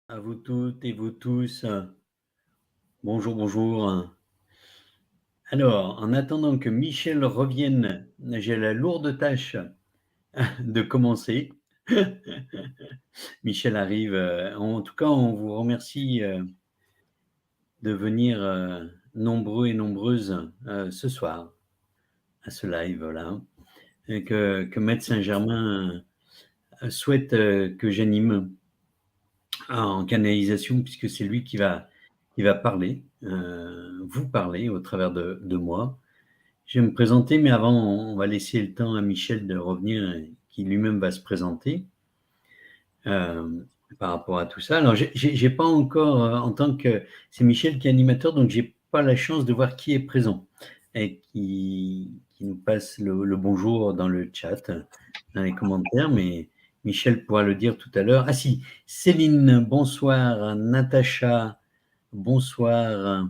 À vous toutes et vous tous, bonjour, bonjour. Alors, en attendant que Michel revienne, j'ai la lourde tâche de commencer. Michel arrive, en tout cas, on vous remercie de venir nombreux et nombreuses ce soir à ce live-là, et que Maître Saint-Germain souhaite que j'anime en canalisation, puisque c'est lui qui va parler, vous parler au travers de moi. Je vais me présenter, mais avant, on va laisser le temps à Michel de revenir, qui lui-même va se présenter euh, par rapport à tout ça. Alors, j'ai pas encore, en tant que c'est Michel qui est animateur, donc j'ai pas la chance de voir qui est présent et qui nous passe le bonjour dans le chat, dans les commentaires, mais Michel pourra le dire tout à l'heure. Ah si, Céline, bonsoir. Natacha, bonsoir.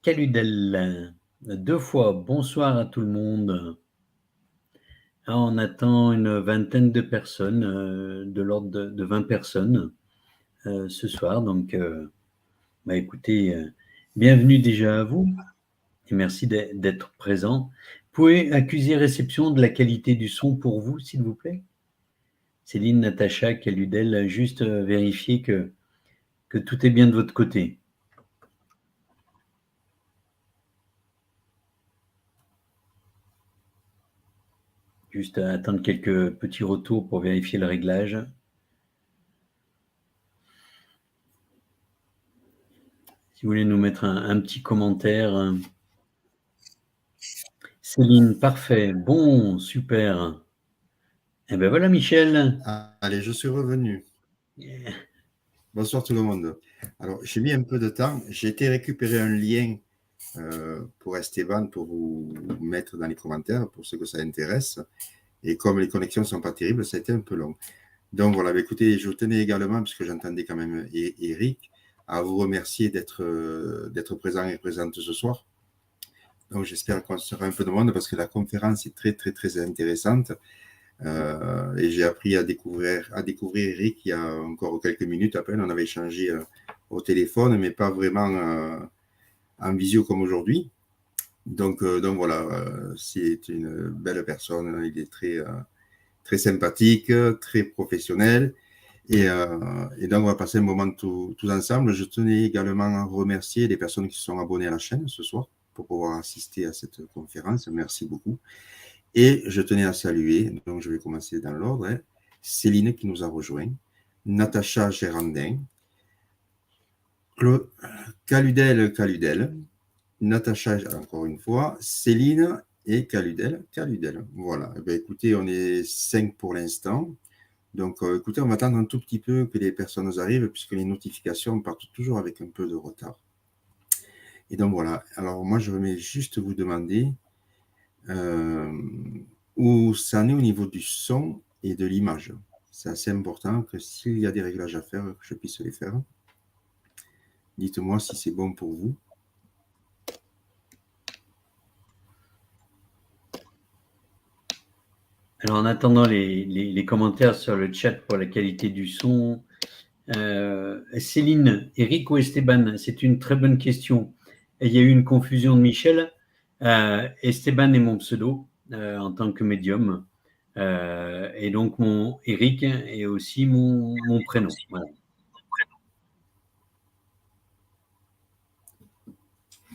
Caludel, deux fois, bonsoir à tout le monde. Ah, on attend une vingtaine de personnes, de l'ordre de 20 personnes ce soir. Donc, écoutez, bienvenue déjà à vous et merci d'être présent. Vous pouvez accuser réception de la qualité du son pour vous, s'il vous plaît. Céline, Natacha, Caludel, juste vérifier que tout est bien de votre côté. Juste attendre quelques petits retours pour vérifier le réglage. Si vous voulez nous mettre un petit commentaire. Céline, parfait. Bon, super. Eh ben voilà, Michel. Allez, je suis revenu. Bonsoir tout le monde. Alors, j'ai mis un peu de temps. J'ai été récupérer un lien pour Esteban pour vous mettre dans les commentaires pour ceux que ça intéresse. Et comme les connexions ne sont pas terribles, ça a été un peu long. Donc voilà, écoutez, je tenais également, puisque j'entendais quand même Eric, à vous remercier d'être présent et présente ce soir. Donc j'espère qu'on sera un peu de monde parce que la conférence est très, très, très intéressante. Et j'ai appris à découvrir Eric il y a encore quelques minutes à peine. On avait échangé au téléphone, mais pas vraiment en visio comme aujourd'hui. Donc voilà, c'est une belle personne. Il est très, très sympathique, très professionnel. Et donc, on va passer un moment tous ensemble. Je tenais également à remercier les personnes qui se sont abonnées à la chaîne ce soir pour pouvoir assister à cette conférence. Merci beaucoup. Et je tenais à saluer, donc je vais commencer dans l'ordre, Céline qui nous a rejoint, Natacha Gérandin, Caludel, Natacha encore une fois, Céline et Caludel. Voilà. Eh bien, écoutez, on est 5 pour l'instant. Donc, écoutez, on va attendre un tout petit peu que les personnes arrivent puisque les notifications partent toujours avec un peu de retard. Et donc, voilà. Alors, moi, je vais juste vous demander où ça en est au niveau du son et de l'image. C'est assez important que s'il y a des réglages à faire, que je puisse les faire. Dites-moi si c'est bon pour vous. Alors, en attendant les commentaires sur le chat pour la qualité du son, Céline, Eric ou Esteban, c'est une très bonne question. Et il y a eu une confusion de Michel. Esteban est mon pseudo en tant que médium. Et donc, mon Eric est aussi mon prénom. Voilà.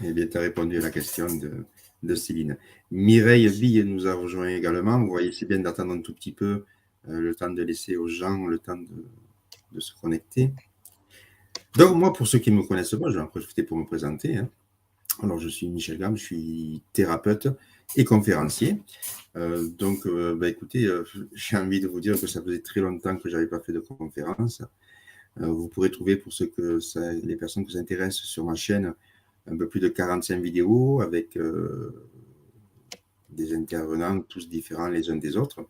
Eh bien, tu as répondu à la question de Céline. Mireille Bille nous a rejoint également. Vous voyez, c'est bien d'attendre un tout petit peu le temps de laisser aux gens le temps de se connecter. Donc, moi, pour ceux qui ne me connaissent pas, je vais en profiter pour me présenter. Alors, je suis Michel Gamme, je suis thérapeute et conférencier. Écoutez, j'ai envie de vous dire que ça faisait très longtemps que je n'avais pas fait de conférence. Vous pourrez trouver, pour les personnes qui s'intéressent sur ma chaîne, un peu plus de 45 vidéos avec des intervenants tous différents les uns des autres.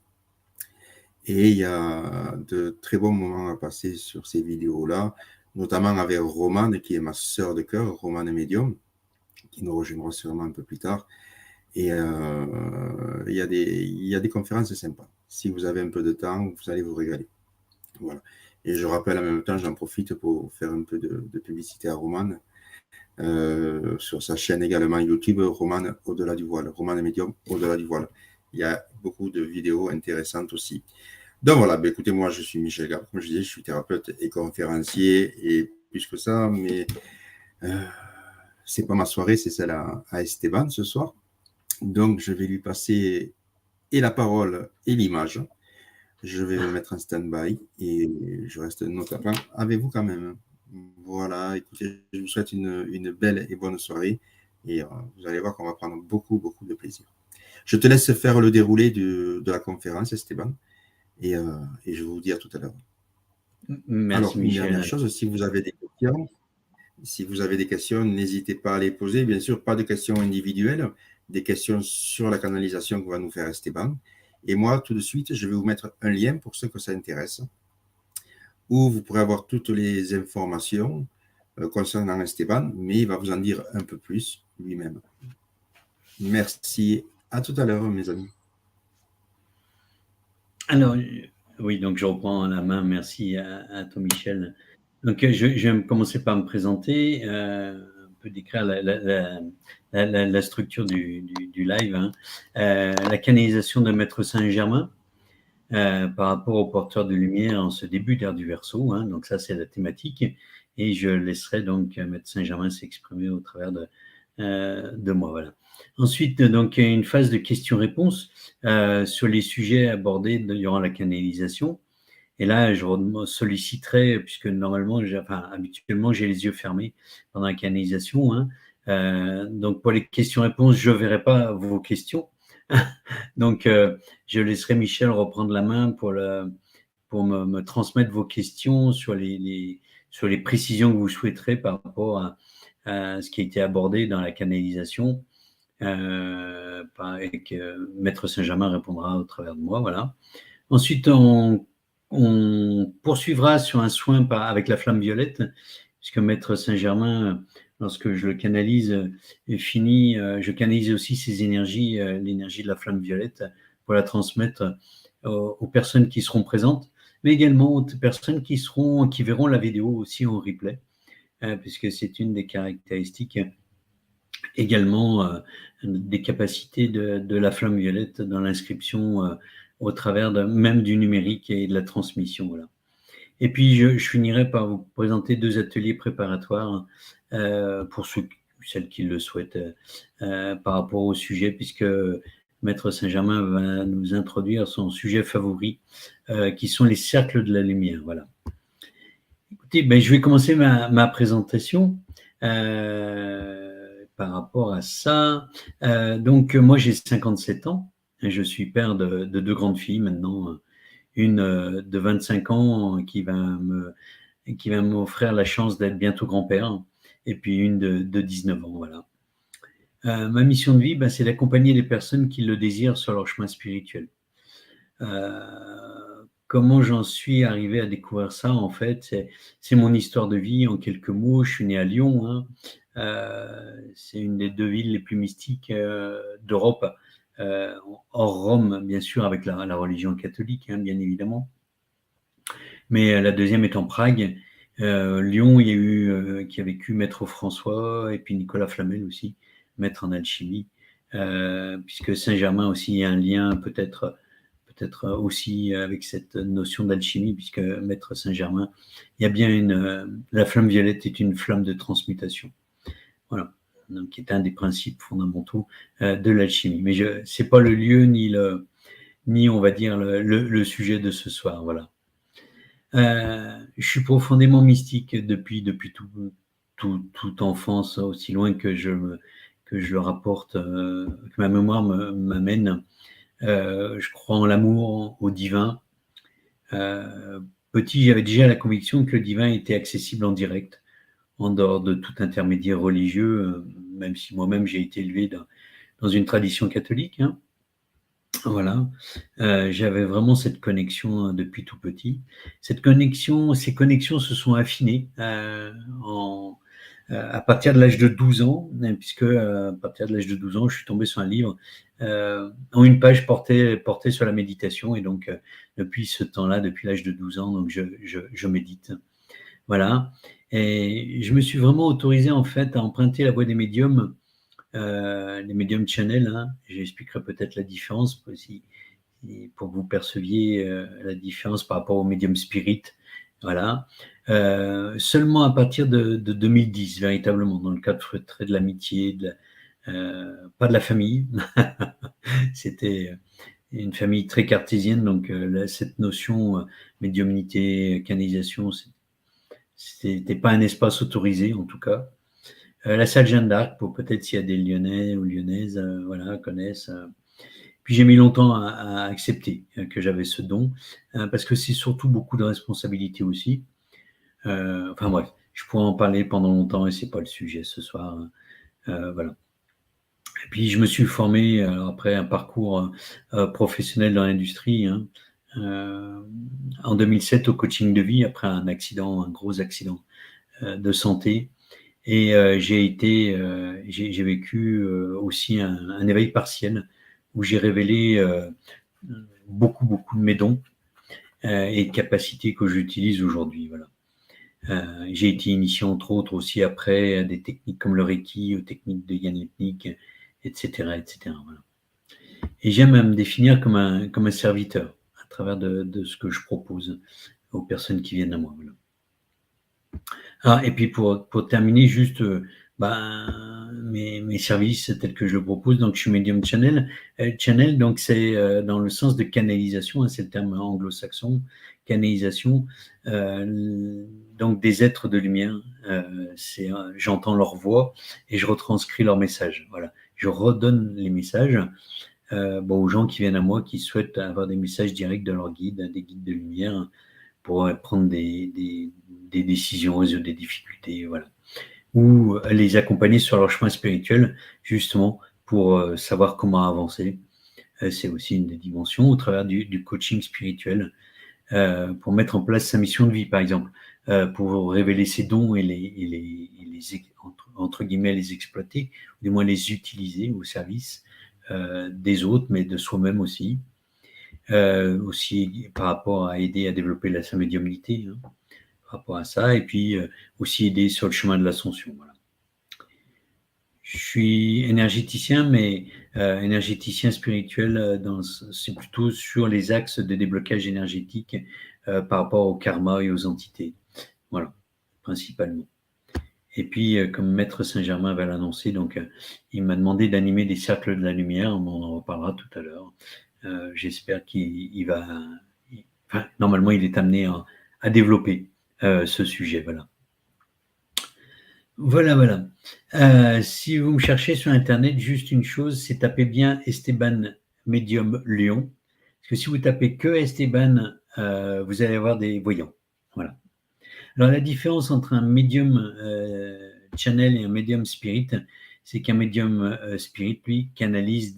Et il y a de très bons moments à passer sur ces vidéos-là, notamment avec Romane, qui est ma sœur de cœur, Romane Medium, qui nous rejoindra sûrement un peu plus tard. Et il y a des conférences sympas. Si vous avez un peu de temps, vous allez vous régaler. Voilà. Et je rappelle en même temps, j'en profite pour faire un peu de publicité à Romane, sur sa chaîne également YouTube, Romane Au-delà du voile, Romane Médium Au-delà du voile. Il y a beaucoup de vidéos intéressantes aussi. Donc voilà, ben écoutez, moi je suis Michel Gab, comme je disais, je suis thérapeute et conférencier, et plus que ça, mais c'est pas ma soirée, c'est celle à Esteban ce soir. Donc je vais lui passer et la parole et l'image. Je vais me mettre en stand-by et je reste notamment avec vous quand même. Voilà, écoutez, je vous souhaite une belle et bonne soirée, et vous allez voir qu'on va prendre beaucoup, beaucoup de plaisir. Je te laisse faire le déroulé de la conférence, Esteban, et je vous dis à tout à l'heure. Merci Alors, une dernière Michel. chose, si vous avez des questions, n'hésitez pas à les poser. Bien sûr, pas de questions individuelles, des questions sur la canalisation que va nous faire Esteban. Et moi, tout de suite, je vais vous mettre un lien pour ceux que ça intéresse, où vous pourrez avoir toutes les informations concernant Esteban, mais il va vous en dire un peu plus lui-même. Merci. À tout à l'heure, mes amis. Alors, oui, donc je reprends la main. Merci à toi, Michel. Donc, je vais commencer par me présenter, un peu décrire la structure du live, hein. La canalisation de Maître Saint-Germain, par rapport aux porteurs de lumière en ce début d'ère du Verseau, hein. Donc ça, c'est la thématique. Et je laisserai donc Maître Saint-Germain s'exprimer au travers de moi. Voilà. Ensuite, donc, une phase de questions-réponses sur les sujets abordés durant la canalisation. Et là, je solliciterai, puisque normalement, habituellement, j'ai les yeux fermés pendant la canalisation, hein. Donc, pour les questions-réponses, je ne verrai pas vos questions. Donc, je laisserai Michel reprendre la main pour me transmettre vos questions sur sur les précisions que vous souhaiterez par rapport à ce qui a été abordé dans la canalisation, et que Maître Saint-Germain répondra au travers de moi. Voilà. Ensuite, on poursuivra sur un soin avec la flamme violette, puisque Maître Saint-Germain, lorsque je le canalise, je canalise aussi ses énergies, l'énergie de la flamme violette, pour la transmettre aux personnes qui seront présentes, mais également aux personnes qui verront la vidéo aussi en replay, puisque c'est une des caractéristiques également des capacités de la flamme violette dans l'inscription au travers même du numérique et de la transmission. Voilà. Et puis, je finirai par vous présenter 2 ateliers préparatoires pour celles qui le souhaitent, par rapport au sujet, puisque Maître Saint-Germain va nous introduire son sujet favori, qui sont les cercles de la lumière. Voilà. Écoutez, je vais commencer ma présentation par rapport à ça. Donc, moi, j'ai 57 ans et je suis père de 2 grandes filles maintenant. Une de 25 ans qui va m'offrir la chance d'être bientôt grand-père, et puis une de 19 ans. Voilà. Ma mission de vie, c'est d'accompagner les personnes qui le désirent sur leur chemin spirituel. Comment j'en suis arrivé à découvrir ça, en fait, c'est mon histoire de vie en quelques mots. Je suis né à Lyon, hein. C'est une des 2 villes les plus mystiques d'Europe, hors Rome, bien sûr, avec la religion catholique, hein, bien évidemment. Mais la deuxième est en Prague. Lyon, il y a eu qui a vécu Maître François, et puis Nicolas Flamel aussi, maître en alchimie, puisque Saint-Germain aussi, il y a un lien peut-être aussi avec cette notion d'alchimie, puisque Maître Saint-Germain, il y a bien la flamme violette est une flamme de transmutation. Voilà. Donc, qui est un des principes fondamentaux de l'alchimie. Mais c'est pas le lieu ni on va dire le sujet de ce soir. Voilà. Je suis profondément mystique depuis toute enfance, aussi loin que je le rapporte, que ma mémoire m'amène. Je crois en l'amour, au divin. Petit, j'avais déjà la conviction que le divin était accessible en direct, en dehors de tout intermédiaire religieux, même si moi-même j'ai été élevé dans une tradition catholique, hein. Voilà. J'avais vraiment cette connexion depuis tout petit. Ces connexions se sont affinées à partir de l'âge de 12 ans, puisque à partir de l'âge de 12 ans, je suis tombé sur un livre en une page portée sur la méditation. Et donc, depuis ce temps-là, depuis l'âge de 12 ans, donc je médite. Voilà. Et je me suis vraiment autorisé, en fait, à emprunter la voie des médiums, les médiums channel. Hein. J'expliquerai peut-être la différence pour que vous perceviez la différence par rapport aux médiums spirit. Voilà. Seulement à partir de 2010, véritablement, dans le cadre très de l'amitié, pas de la famille. C'était une famille très cartésienne, donc cette notion médiumnité, canalisation, c'était pas un espace autorisé en tout cas. La salle Jeanne d'Arc, pour peut-être s'il y a des Lyonnais ou Lyonnaises, voilà, connaissent. Puis j'ai mis longtemps à accepter que j'avais ce don, parce que c'est surtout beaucoup de responsabilités aussi. Enfin bref, je pourrais en parler pendant longtemps et c'est pas le sujet ce soir. Voilà. Et puis je me suis formé après un parcours professionnel dans l'industrie, hein, en 2007 au coaching de vie après un accident, un gros accident de santé. Et j'ai vécu aussi un éveil partiel où j'ai révélé beaucoup de mes dons et de capacités que j'utilise aujourd'hui. Voilà. J'ai été initié entre autres aussi après à des techniques comme le Reiki, aux techniques de Yann Lipnik, etc., etc. Voilà. Et j'aime à me définir comme un serviteur à travers de ce que je propose aux personnes qui viennent à moi. Voilà. Ah, et puis pour terminer, juste mes services tels que je le propose. Donc, je suis Medium Channel. Channel, donc c'est dans le sens de canalisation, hein, c'est le terme anglo-saxon, canalisation. Donc, des êtres de lumière. J'entends leur voix et je retranscris leur message. Voilà. Je redonne les messages aux gens qui viennent à moi, qui souhaitent avoir des messages directs de leur guide, des guides de lumière, pour prendre des décisions, résoudre des difficultés, voilà. Ou les accompagner sur leur chemin spirituel, justement, pour savoir comment avancer. C'est aussi une des dimensions au travers du coaching spirituel, pour mettre en place sa mission de vie, par exemple, pour révéler ses dons et entre guillemets, les exploiter, ou du moins les utiliser au service des autres, mais de soi-même aussi. Aussi par rapport à aider à développer sa médiumnité, hein, par rapport à ça, et puis aussi aider sur le chemin de l'ascension. Voilà. Je suis énergéticien, mais énergéticien spirituel, c'est plutôt sur les axes de déblocage énergétique par rapport au karma et aux entités. Voilà, principalement. Et puis, comme Maître Saint-Germain va l'annoncer, donc il m'a demandé d'animer des cercles de la lumière, on en reparlera tout à l'heure. J'espère qu'il va... Enfin, normalement, il est amené à développer ce sujet, voilà. Voilà. Si vous me cherchez sur Internet, juste une chose, c'est taper bien Esteban Medium Lyon. Parce que si vous tapez que Esteban, vous allez avoir des voyants. Voilà. Alors, la différence entre un médium channel et un médium spirit, c'est qu'un médium spirit, lui, canalise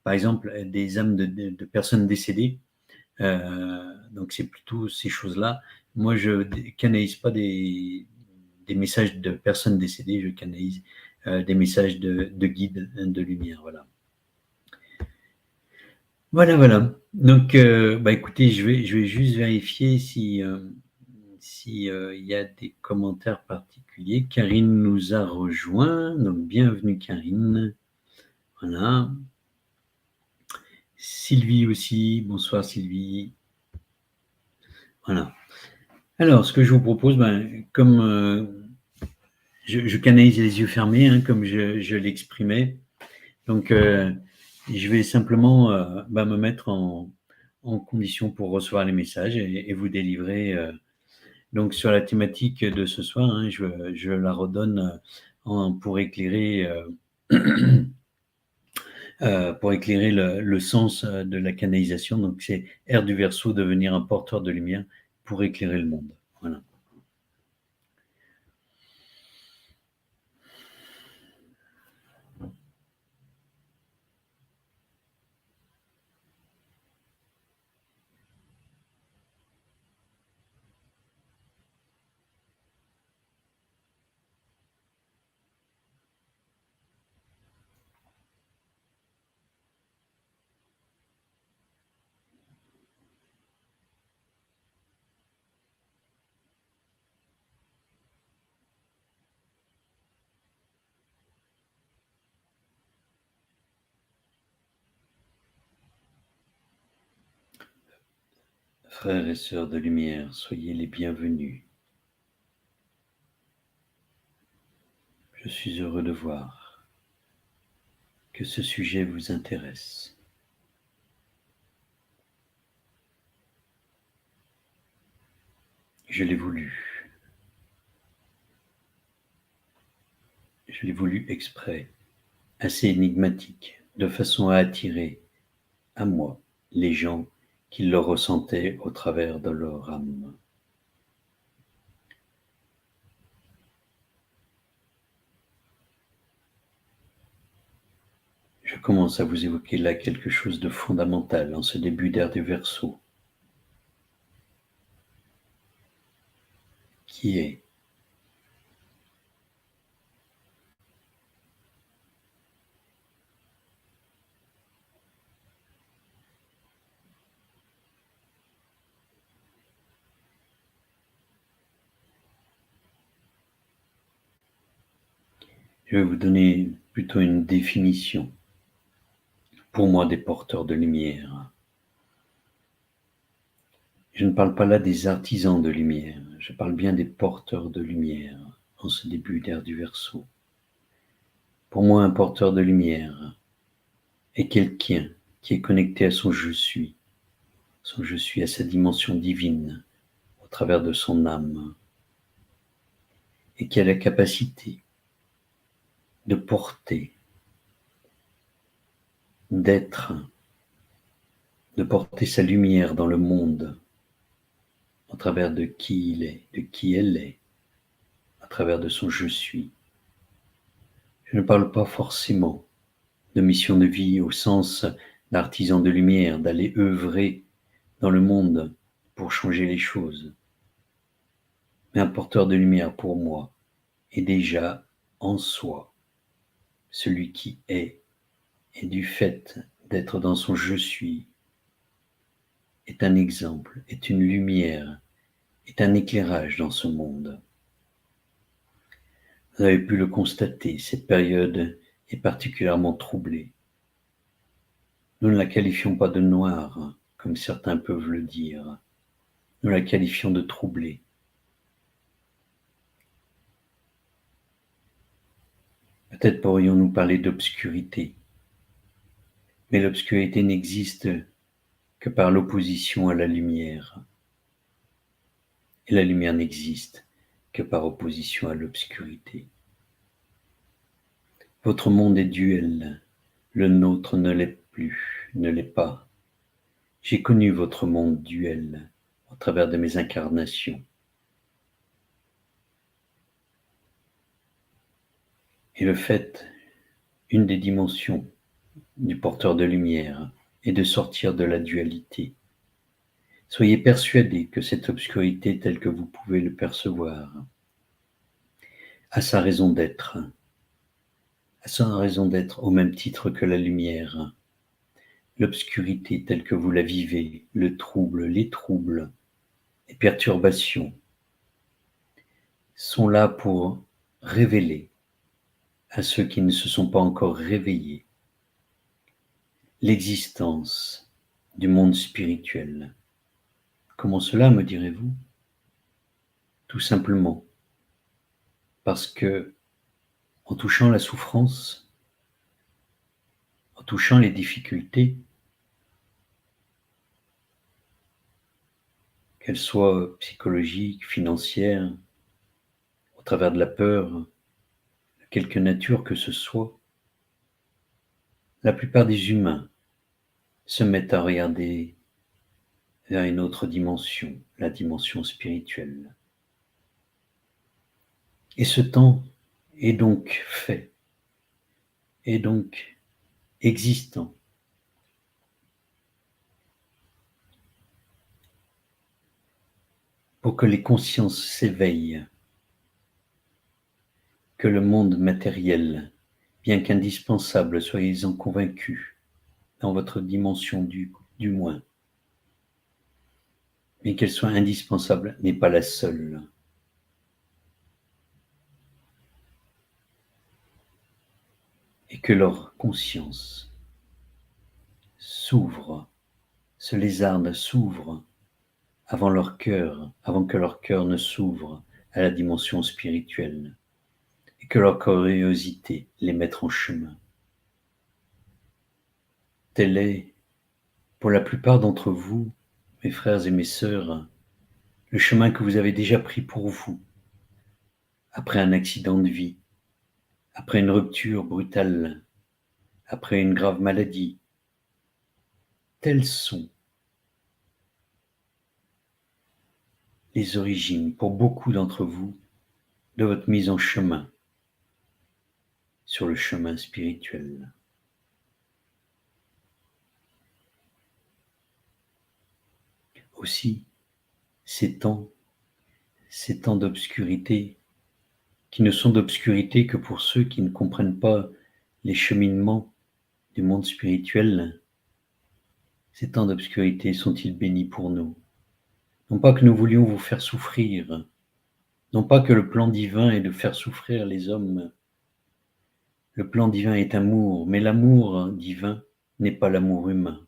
par exemple, des âmes de personnes décédées. Donc, c'est plutôt ces choses-là. Moi, je ne canalise pas des messages de personnes décédées, je canalise des messages de guides de lumière. Voilà. Voilà. Donc, écoutez, je vais juste vérifier si y a des commentaires particuliers. Karine nous a rejoint, donc bienvenue Karine. Voilà. Sylvie aussi, bonsoir Sylvie. Voilà. Alors, ce que je vous propose, comme je canalise les yeux fermés, hein, comme je l'exprimais, donc je vais simplement me mettre en condition pour recevoir les messages et vous délivrer. Donc sur la thématique de ce soir, hein, je la redonne pour éclairer le sens de la canalisation. Donc c'est Air du Verseau, devenir un porteur de lumière pour éclairer le monde. Voilà. Frères et sœurs de lumière, soyez les bienvenus. Je suis heureux de voir que ce sujet vous intéresse. Je l'ai voulu. Je l'ai voulu exprès, assez énigmatique, de façon à attirer à moi les gens qui le ressentaient au travers de leur âme. Je commence à vous évoquer là quelque chose de fondamental en ce début d'ère du Verseau, qui est je vais vous donner plutôt une définition, pour moi, des porteurs de lumière. Je ne parle pas là des artisans de lumière, je parle bien des porteurs de lumière en ce début d'ère du Verseau. Pour moi, un porteur de lumière est quelqu'un qui est connecté à son je suis à sa dimension divine au travers de son âme, et qui a la capacité de porter, d'être, de porter sa lumière dans le monde au travers de qui il est, de qui elle est, à travers de son je suis. Je ne parle pas forcément de mission de vie au sens d'artisan de lumière, d'aller œuvrer dans le monde pour changer les choses. Mais un porteur de lumière, pour moi, est déjà en soi celui qui est, et du fait d'être dans son je suis, est un exemple, est une lumière, est un éclairage dans ce monde. Vous avez pu le constater, cette période est particulièrement troublée. Nous ne la qualifions pas de noire, comme certains peuvent le dire. Nous la qualifions de troublée. Peut-être pourrions-nous parler d'obscurité, mais l'obscurité n'existe que par l'opposition à la lumière. Et la lumière n'existe que par opposition à l'obscurité. Votre monde est duel, le nôtre ne l'est plus, ne l'est pas. J'ai connu votre monde duel au travers de mes incarnations. Et le fait, une des dimensions du porteur de lumière est de sortir de la dualité. Soyez persuadés que cette obscurité telle que vous pouvez le percevoir a sa raison d'être, au même titre que la lumière. L'obscurité telle que vous la vivez, le trouble, les troubles, les perturbations sont là pour révéler à ceux qui ne se sont pas encore réveillés l'existence du monde spirituel. Comment cela, me direz-vous? Tout simplement parce que, en touchant la souffrance, en touchant les difficultés, qu'elles soient psychologiques, financières, au travers de la peur, de quelque nature que ce soit, la plupart des humains se mettent à regarder vers une autre dimension, la dimension spirituelle. Et ce temps est donc fait, est donc existant, pour que les consciences s'éveillent, que le monde matériel, bien qu'indispensable, soyez-en convaincus, dans votre dimension du moins, mais qu'elle soit indispensable n'est pas la seule. Et que leur conscience s'ouvre, ce lézarde s'ouvre avant que leur cœur ne s'ouvre à la dimension spirituelle et que leur curiosité les mette en chemin. Tel est, pour la plupart d'entre vous, mes frères et mes sœurs, le chemin que vous avez déjà pris pour vous, après un accident de vie, après une rupture brutale, après une grave maladie. Telles sont les origines, pour beaucoup d'entre vous, de votre mise en chemin sur le chemin spirituel. Aussi, ces temps d'obscurité, qui ne sont d'obscurité que pour ceux qui ne comprennent pas les cheminements du monde spirituel, ces temps d'obscurité sont-ils bénis pour nous? Non pas que nous voulions vous faire souffrir, non pas que le plan divin est de faire souffrir les hommes. Le plan divin est amour, mais l'amour divin n'est pas l'amour humain.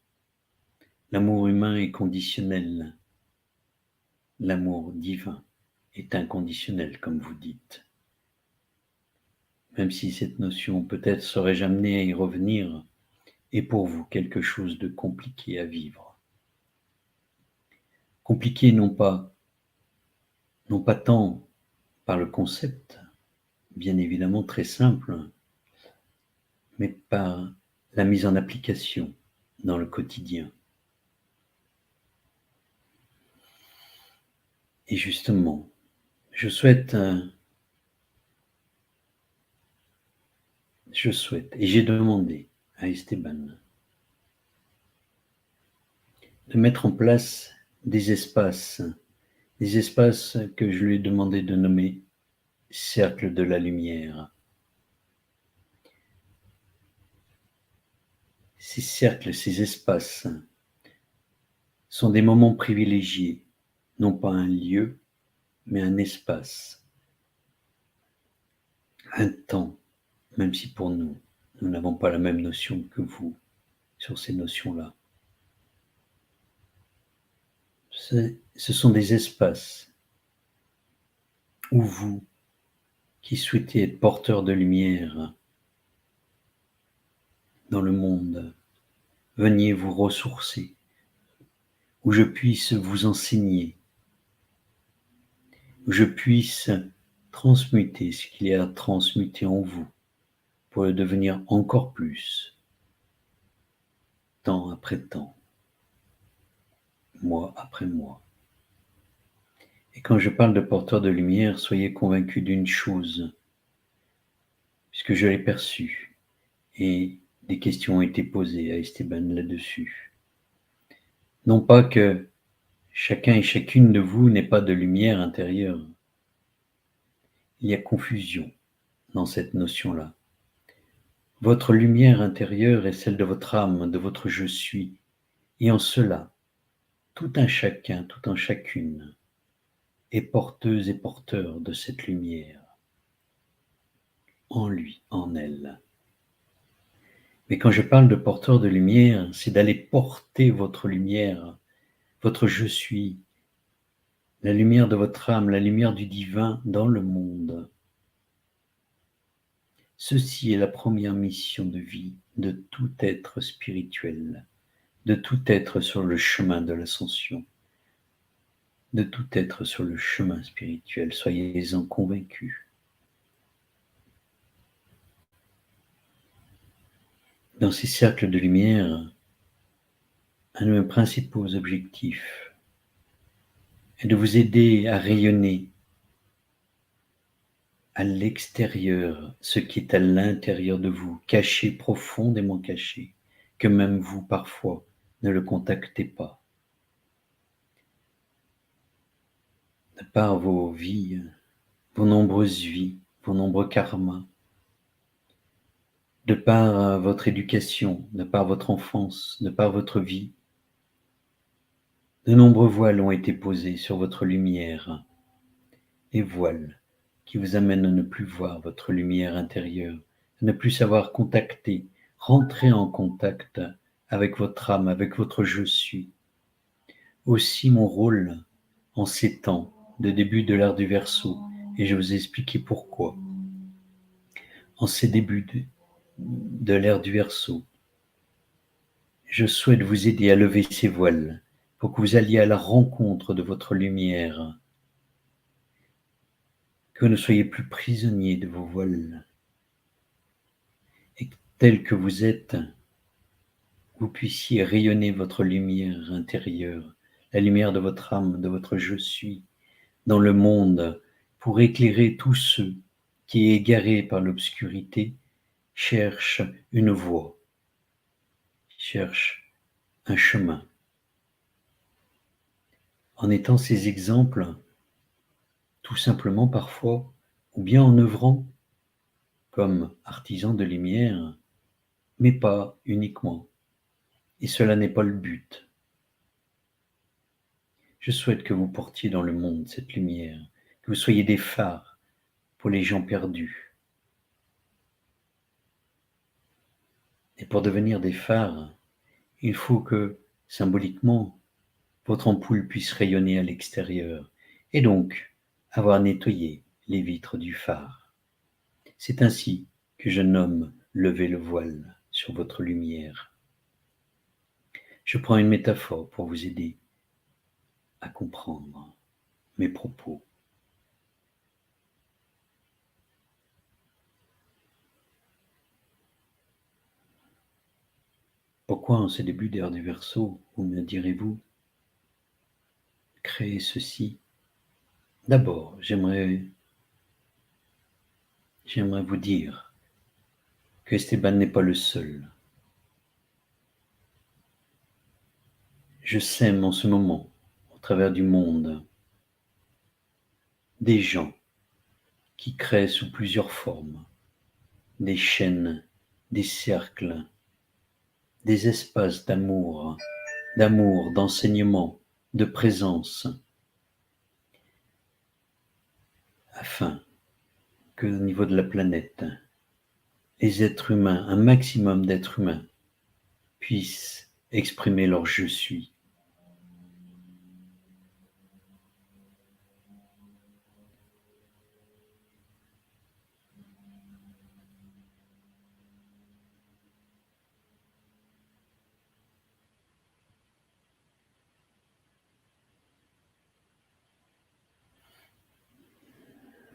L'amour humain est conditionnel. L'amour divin est inconditionnel, comme vous dites. Même si cette notion peut-être serais-je amené à y revenir, est pour vous quelque chose de compliqué à vivre. Compliqué non pas tant par le concept, bien évidemment très simple, mais par la mise en application dans le quotidien. Et justement, je souhaite, et j'ai demandé à Esteban de mettre en place des espaces que je lui ai demandé de nommer cercle de la lumière. Ces cercles, ces espaces sont des moments privilégiés, non pas un lieu, mais un espace, un temps, même si pour nous, nous n'avons pas la même notion que vous sur ces notions-là. Ce sont des espaces où vous, qui souhaitez être porteur de lumière dans le monde, veniez vous ressourcer, où je puisse vous enseigner, où je puisse transmuter ce qu'il y a à transmuter en vous pour le devenir encore plus, temps après temps, mois après mois. Et quand je parle de porteur de lumière, soyez convaincus d'une chose, puisque je l'ai perçu, et des questions ont été posées à Esteban là-dessus. Non pas que chacun et chacune de vous n'ait pas de lumière intérieure. Il y a confusion dans cette notion-là. Votre lumière intérieure est celle de votre âme, de votre je suis, et en cela, tout un chacun, tout un chacune est porteuse et porteur de cette lumière, en lui, en elle. Mais quand je parle de porteur de lumière, c'est d'aller porter votre lumière, votre je suis, la lumière de votre âme, la lumière du divin dans le monde. Ceci est la première mission de vie de tout être spirituel, de tout être sur le chemin de l'ascension, de tout être sur le chemin spirituel. Soyez-en convaincus. Dans ces cercles de lumière, un de mes principaux objectifs est de vous aider à rayonner à l'extérieur ce qui est à l'intérieur de vous, caché, profondément caché, que même vous, parfois, ne le contactez pas. De par vos vies, vos nombreuses vies, vos nombreux karmas, de par votre éducation, de par votre enfance, de par votre vie, de nombreux voiles ont été posés sur votre lumière, les voiles qui vous amènent à ne plus voir votre lumière intérieure, à ne plus savoir contacter, rentrer en contact avec votre âme, avec votre je suis. Aussi mon rôle en ces temps de début de l'ère du Verseau, et je vous ai expliqué pourquoi. En ces débuts de l'ère du Verseau, je souhaite vous aider à lever ces voiles pour que vous alliez à la rencontre de votre lumière, que vous ne soyez plus prisonniers de vos voiles, et tel que vous êtes, vous puissiez rayonner votre lumière intérieure, la lumière de votre âme, de votre je suis, dans le monde, pour éclairer tous ceux qui, égarés par l'obscurité, cherchent une voie, cherchent un chemin. En étant ces exemples, tout simplement parfois, ou bien en œuvrant comme artisan de lumière, mais pas uniquement. Et cela n'est pas le but. Je souhaite que vous portiez dans le monde cette lumière, que vous soyez des phares pour les gens perdus. Et pour devenir des phares, il faut que, symboliquement, votre ampoule puisse rayonner à l'extérieur, et donc avoir nettoyé les vitres du phare. C'est ainsi que je nomme lever le voile sur votre lumière. Je prends une métaphore pour vous aider à comprendre mes propos. Pourquoi en ce début d'ère du Verseau, vous me direz-vous, créer ceci? D'abord, j'aimerais vous dire que Esteban n'est pas le seul. Je sème en ce moment, au travers du monde, des gens qui créent sous plusieurs formes, des chaînes, des cercles, des espaces d'amour, d'enseignement, de présence, afin que, au niveau de la planète, les êtres humains, un maximum d'êtres humains, puissent exprimer leur je suis.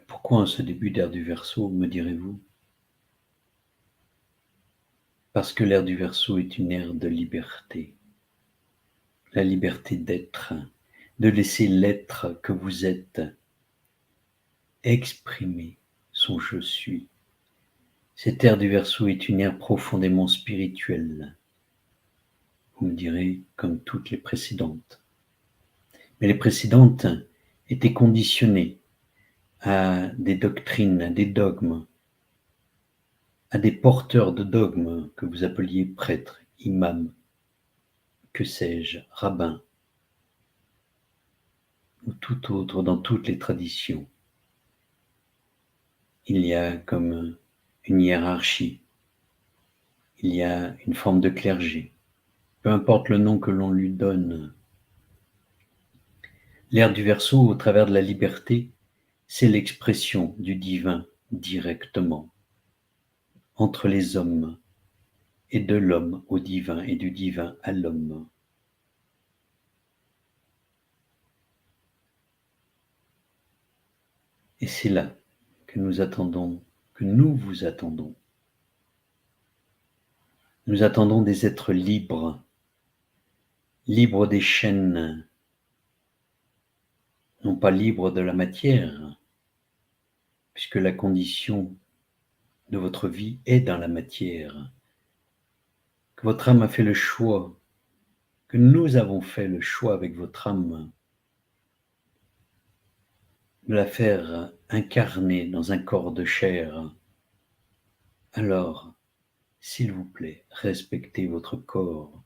Pourquoi en ce début d'ère du Verseau, me direz-vous? Parce que l'ère du Verseau est une ère de liberté. La liberté d'être, de laisser l'être que vous êtes exprimer son je suis. Cette ère du Verseau est une ère profondément spirituelle. Vous me direz, comme toutes les précédentes. Mais les précédentes étaient conditionnées à des doctrines, à des dogmes, à des porteurs de dogmes que vous appeliez prêtres, imams, que sais-je, rabbins, ou tout autre dans toutes les traditions. Il y a comme une hiérarchie, il y a une forme de clergé, peu importe le nom que l'on lui donne. L'ère du Verseau, au travers de la liberté, c'est l'expression du divin directement, entre les hommes, et de l'homme au divin, et du divin à l'homme. Et c'est là que nous attendons, que nous vous attendons. Nous attendons des êtres libres, libres des chaînes, non pas libres de la matière, puisque la condition de votre vie est dans la matière, que votre âme a fait le choix, que nous avons fait le choix avec votre âme de la faire incarner dans un corps de chair. Alors, s'il vous plaît, respectez votre corps.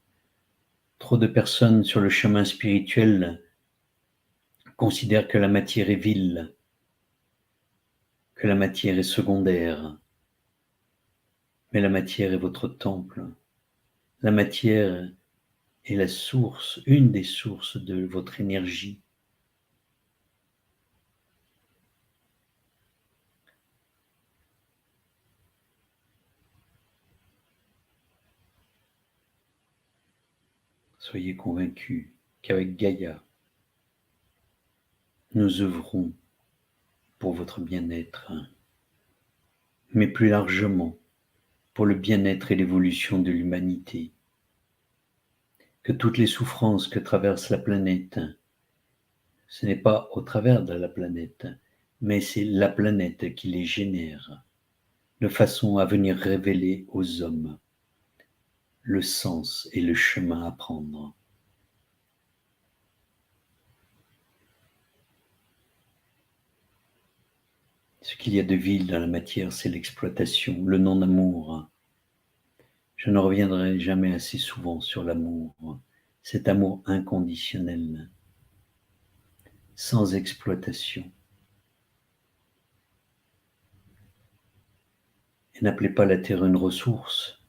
Trop de personnes sur le chemin spirituel considèrent que la matière est vile, que la matière est secondaire. Mais la matière est votre temple. La matière est la source, une des sources de votre énergie. Soyez convaincus qu'avec Gaïa, nous œuvrons pour votre bien-être, mais plus largement pour le bien-être et l'évolution de l'humanité. Que toutes les souffrances que traverse la planète, ce n'est pas au travers de la planète, mais c'est la planète qui les génère, de façon à venir révéler aux hommes le sens et le chemin à prendre. Ce qu'il y a de vil dans la matière, c'est l'exploitation, le non-amour. Je ne reviendrai jamais assez souvent sur l'amour, cet amour inconditionnel, sans exploitation. Et n'appelez pas la terre une ressource,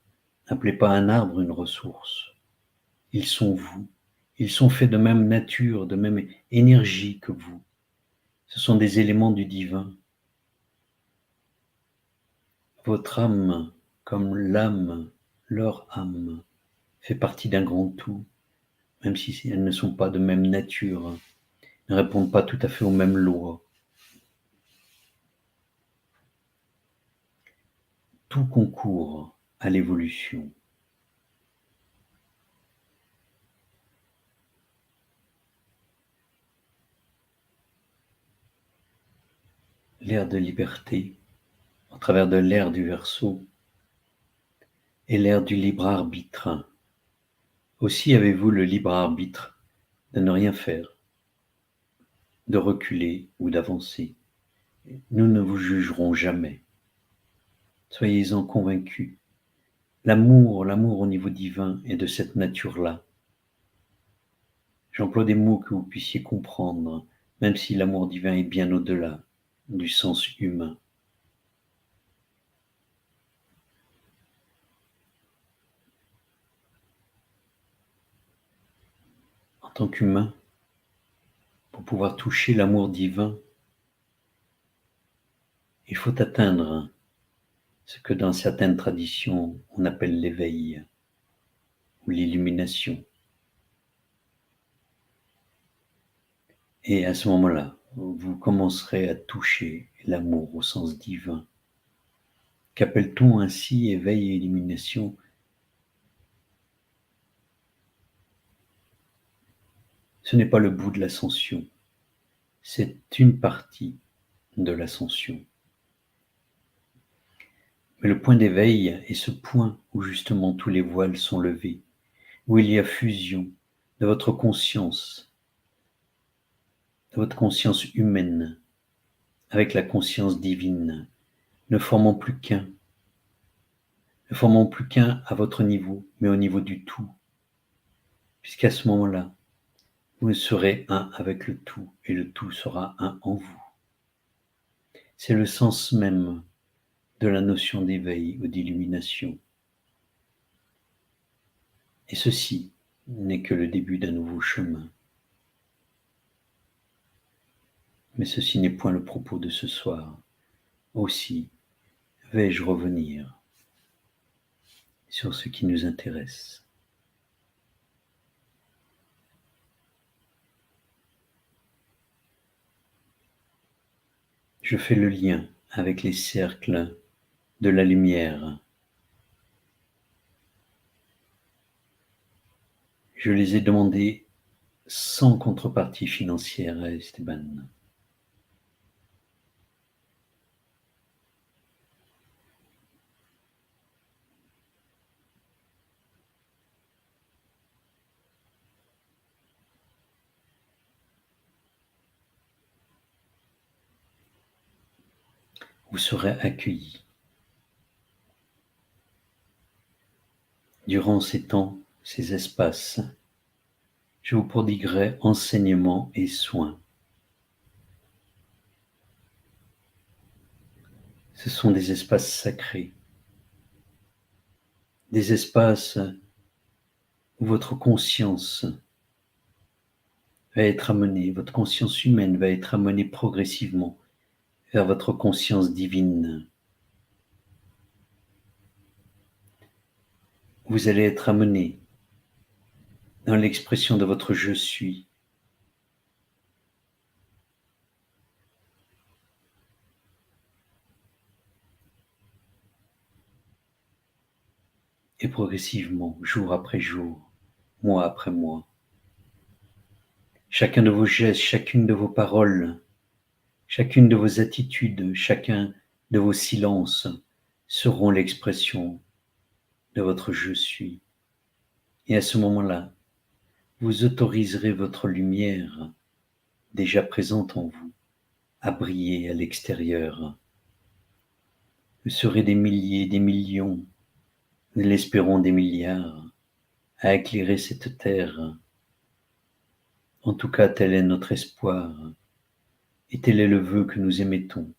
n'appelez pas un arbre une ressource. Ils sont vous, ils sont faits de même nature, de même énergie que vous. Ce sont des éléments du divin. Votre âme, comme l'âme, leur âme, fait partie d'un grand tout, même si elles ne sont pas de même nature, ne répondent pas tout à fait aux mêmes lois. Tout concourt à l'évolution. L'ère de liberté, au travers de l'ère du Verseau, et l'ère du libre arbitre. Aussi avez-vous le libre arbitre de ne rien faire, de reculer ou d'avancer. Nous ne vous jugerons jamais. Soyez-en convaincus. L'amour au niveau divin est de cette nature-là. J'emploie des mots que vous puissiez comprendre, même si l'amour divin est bien au-delà du sens humain. En tant qu'humain, pour pouvoir toucher l'amour divin, il faut atteindre ce que dans certaines traditions on appelle l'éveil ou l'illumination. Et à ce moment-là, vous commencerez à toucher l'amour au sens divin. Qu'appelle-t-on ainsi éveil et illumination? Ce n'est pas le bout de l'ascension, c'est une partie de l'ascension. Mais le point d'éveil est ce point où justement tous les voiles sont levés, où il y a fusion de votre conscience humaine avec la conscience divine, ne formant plus qu'un à votre niveau, mais au niveau du tout. Puisqu'à ce moment-là, vous serez un avec le tout, et le tout sera un en vous. C'est le sens même de la notion d'éveil ou d'illumination. Et ceci n'est que le début d'un nouveau chemin. Mais ceci n'est point le propos de ce soir. Aussi vais-je revenir sur ce qui nous intéresse. Je fais le lien avec les cercles de la lumière. Je les ai demandés sans contrepartie financière à Esteban. Vous serez accueillis. Durant ces temps, ces espaces, je vous prodiguerai enseignement et soins. Ce sont des espaces sacrés, des espaces où votre conscience va être amenée, votre conscience humaine va être amenée progressivement vers votre conscience divine. Vous allez être amené dans l'expression de votre je suis. Et progressivement, jour après jour, mois après mois, chacun de vos gestes, chacune de vos paroles, chacune de vos attitudes, chacun de vos silences seront l'expression de votre je suis. Et à ce moment-là, vous autoriserez votre lumière, déjà présente en vous, à briller à l'extérieur. Vous serez des milliers, des millions, nous l'espérons des milliards, à éclairer cette terre. En tout cas, tel est notre espoir, et tel est le vœu que nous émettons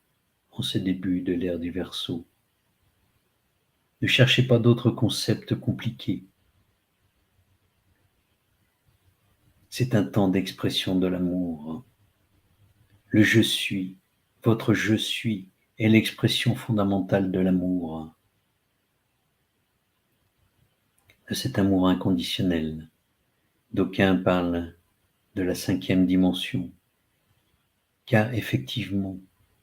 en ce début de l'ère du Verseau. Ne cherchez pas d'autres concepts compliqués. C'est un temps d'expression de l'amour. Le je suis, votre je suis, est l'expression fondamentale de l'amour. De cet amour inconditionnel. D'aucuns parlent de la 5e dimension, car effectivement,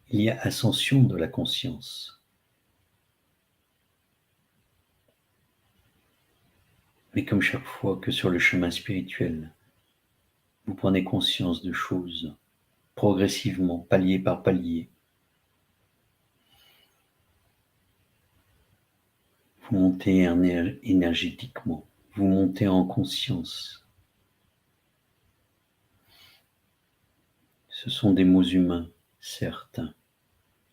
il y a ascension de la conscience. Mais comme chaque fois que sur le chemin spirituel, vous prenez conscience de choses, progressivement, palier par palier, vous montez énergétiquement, vous montez en conscience. Ce sont des mots humains, certes,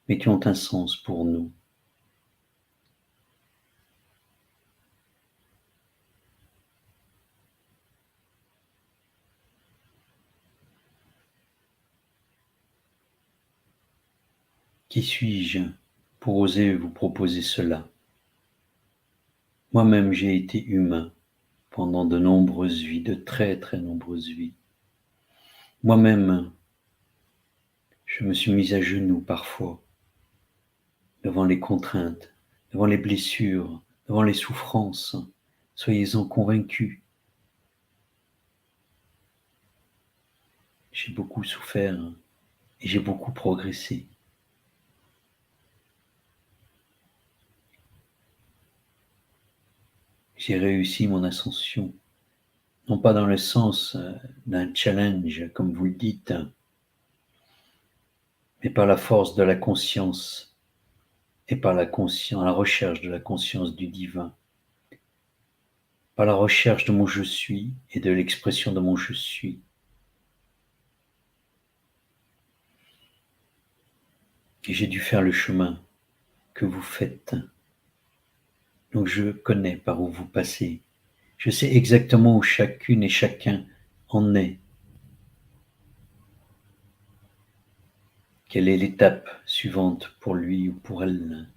mais qui ont un sens pour nous. Qui suis-je pour oser vous proposer cela? Moi-même, j'ai été humain pendant de nombreuses vies, de très très nombreuses vies. Moi-même, je me suis mis à genoux parfois, devant les contraintes, devant les blessures, devant les souffrances. Soyez-en convaincus. J'ai beaucoup souffert et j'ai beaucoup progressé. J'ai réussi mon ascension, non pas dans le sens d'un challenge, comme vous le dites, mais par la force de la conscience et par la recherche de la conscience du divin, par la recherche de mon je suis et de l'expression de mon je suis. Et j'ai dû faire le chemin que vous faites. Donc je connais par où vous passez. Je sais exactement où chacune et chacun en est. Quelle est l'étape suivante pour lui ou pour elle?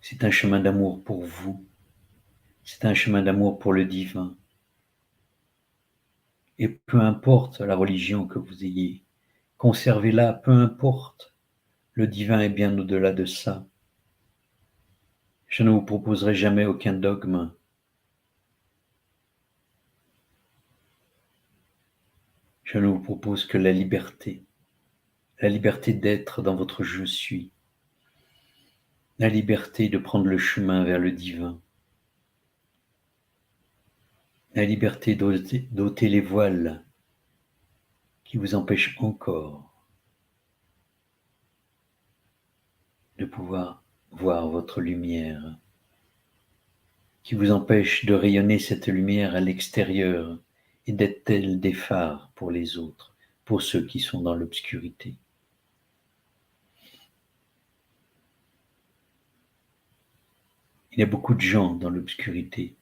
C'est un chemin d'amour pour vous. C'est un chemin d'amour pour le divin. Et peu importe la religion que vous ayez, conservez-la, peu importe. Le divin est bien au-delà de ça. Je ne vous proposerai jamais aucun dogme. Je ne vous propose que la liberté d'être dans votre je suis, la liberté de prendre le chemin vers le divin, la liberté d'ôter les voiles qui vous empêchent encore de pouvoir voir votre lumière, qui vous empêchent de rayonner cette lumière à l'extérieur et d'être tels des phares pour les autres, pour ceux qui sont dans l'obscurité. Il y a beaucoup de gens dans l'obscurité.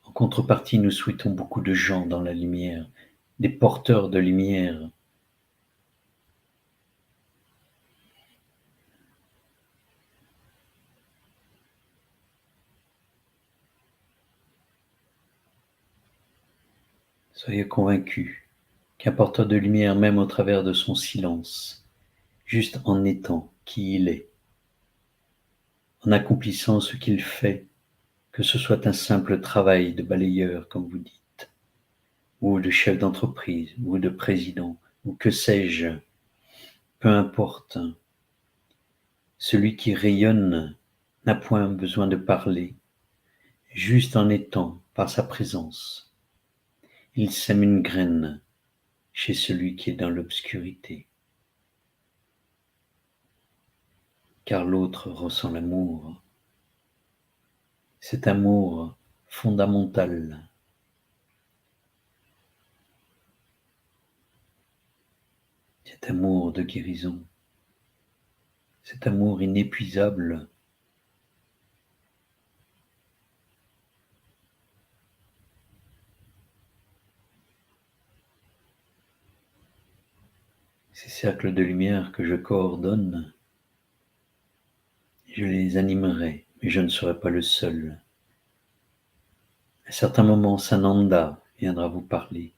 En contrepartie, nous souhaitons beaucoup de gens dans la lumière, des porteurs de lumière. Soyez convaincus qu'un porteur de lumière, même au travers de son silence, juste en étant qui il est, en accomplissant ce qu'il fait, que ce soit un simple travail de balayeur, comme vous dites, ou de chef d'entreprise, ou de président, ou que sais-je, peu importe. Celui qui rayonne n'a point besoin de parler, juste en étant par sa présence. Il sème une graine chez celui qui est dans l'obscurité. Car l'autre ressent l'amour. Cet amour fondamental. Cet amour de guérison. Cet amour inépuisable. Ces cercles de lumière que je coordonne, je les animerai, mais je ne serai pas le seul. À certains moments, Sananda viendra vous parler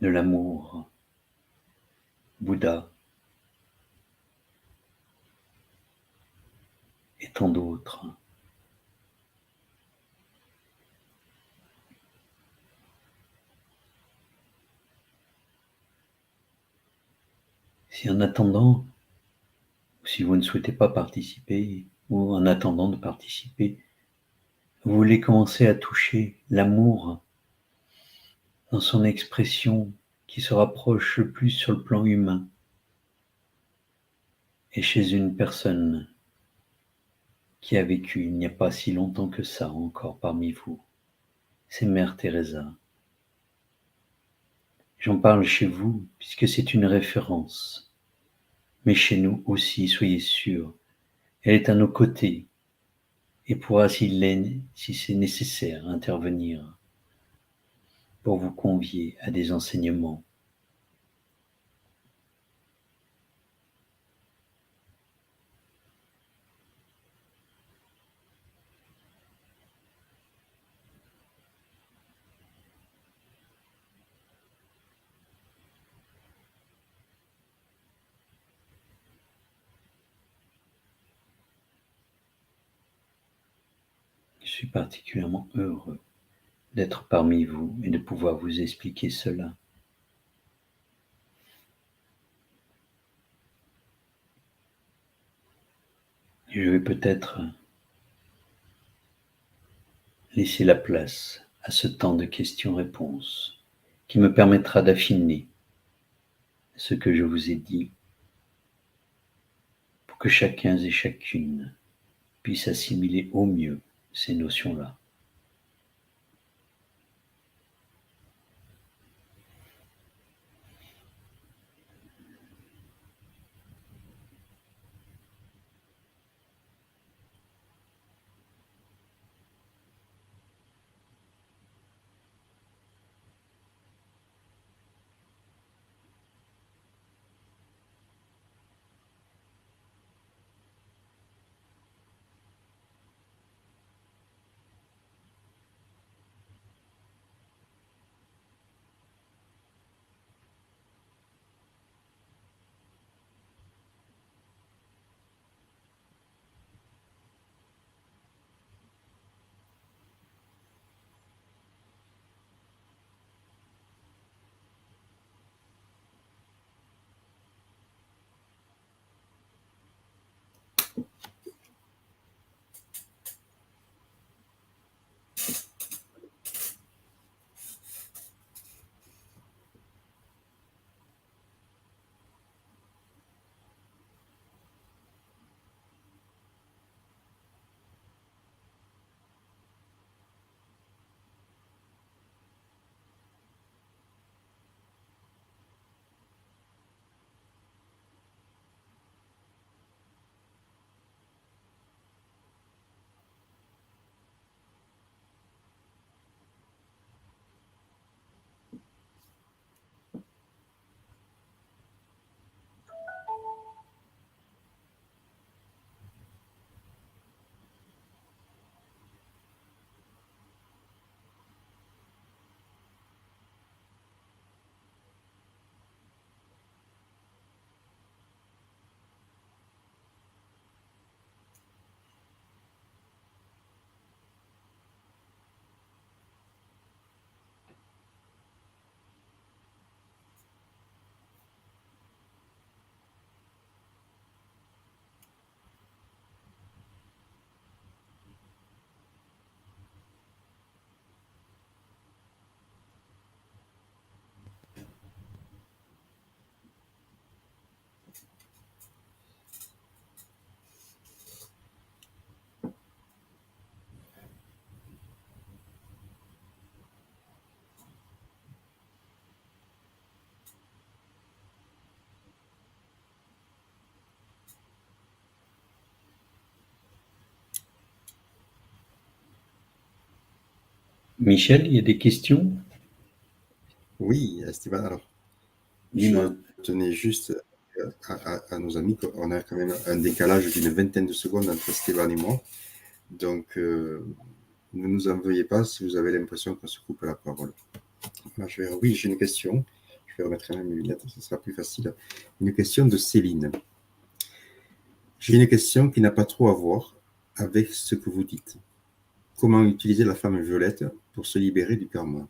de l'amour, Bouddha et tant d'autres. Si en attendant, ou si vous ne souhaitez pas participer, ou en attendant de participer, vous voulez commencer à toucher l'amour dans son expression qui se rapproche le plus sur le plan humain, et chez une personne qui a vécu il n'y a pas si longtemps que ça encore parmi vous, c'est Mère Teresa. J'en parle chez vous puisque c'est une référence, mais chez nous aussi, soyez sûrs, elle est à nos côtés et pourra, si c'est nécessaire, intervenir pour vous convier à des enseignements. Je suis particulièrement heureux d'être parmi vous et de pouvoir vous expliquer cela. Je vais peut-être laisser la place à ce temps de questions-réponses qui me permettra d'affiner ce que je vous ai dit pour que chacun et chacune puisse assimiler au mieux ces notions-là. Michel, il y a des questions? Oui, Esteban, alors, Dis-moi. je tenais juste à nos amis qu'on a quand même un décalage d'une vingtaine de secondes entre Esteban et moi. Donc, ne nous en veuillez pas si vous avez l'impression qu'on se coupe la parole. Oui, j'ai une question. Je vais remettre mes lunettes, ce sera plus facile. Une question de Céline. J'ai une question qui n'a pas trop à voir avec ce que vous dites. Comment utiliser la flamme violette pour se libérer du karma?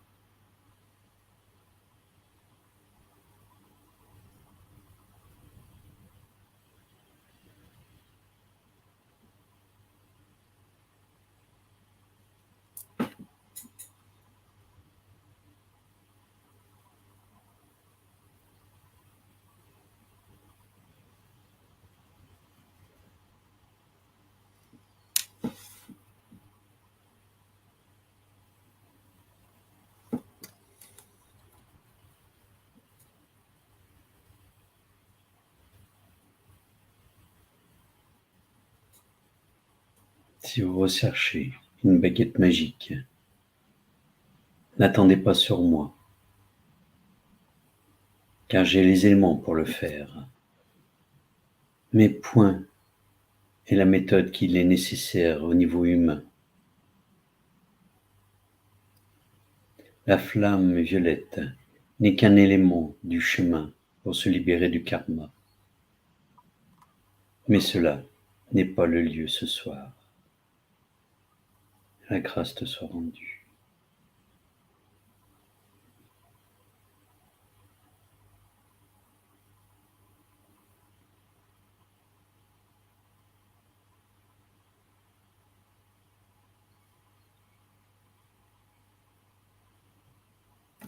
Si vous recherchez une baguette magique, n'attendez pas sur moi, car j'ai les éléments pour le faire. Mes points et la méthode qu'il est nécessaire au niveau humain. La flamme violette n'est qu'un élément du chemin pour se libérer du karma. Mais cela n'est pas le lieu ce soir. La grâce te soit rendue.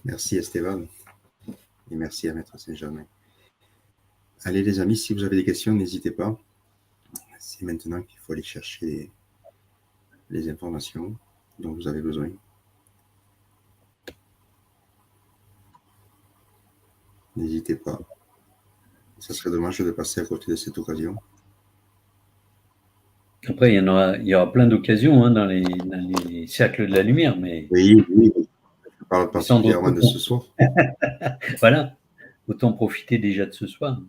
Merci Esteban et merci à Maître Saint-Germain. Allez les amis, si vous avez des questions, n'hésitez pas. C'est maintenant qu'il faut aller chercher les informations dont vous avez besoin. N'hésitez pas. Ça serait dommage de passer à côté de cette occasion. Après, il y aura plein d'occasions dans les cercles de la lumière, mais Oui, je parle sans doute. particulièrement de ce soir. Voilà, autant profiter déjà de ce soir.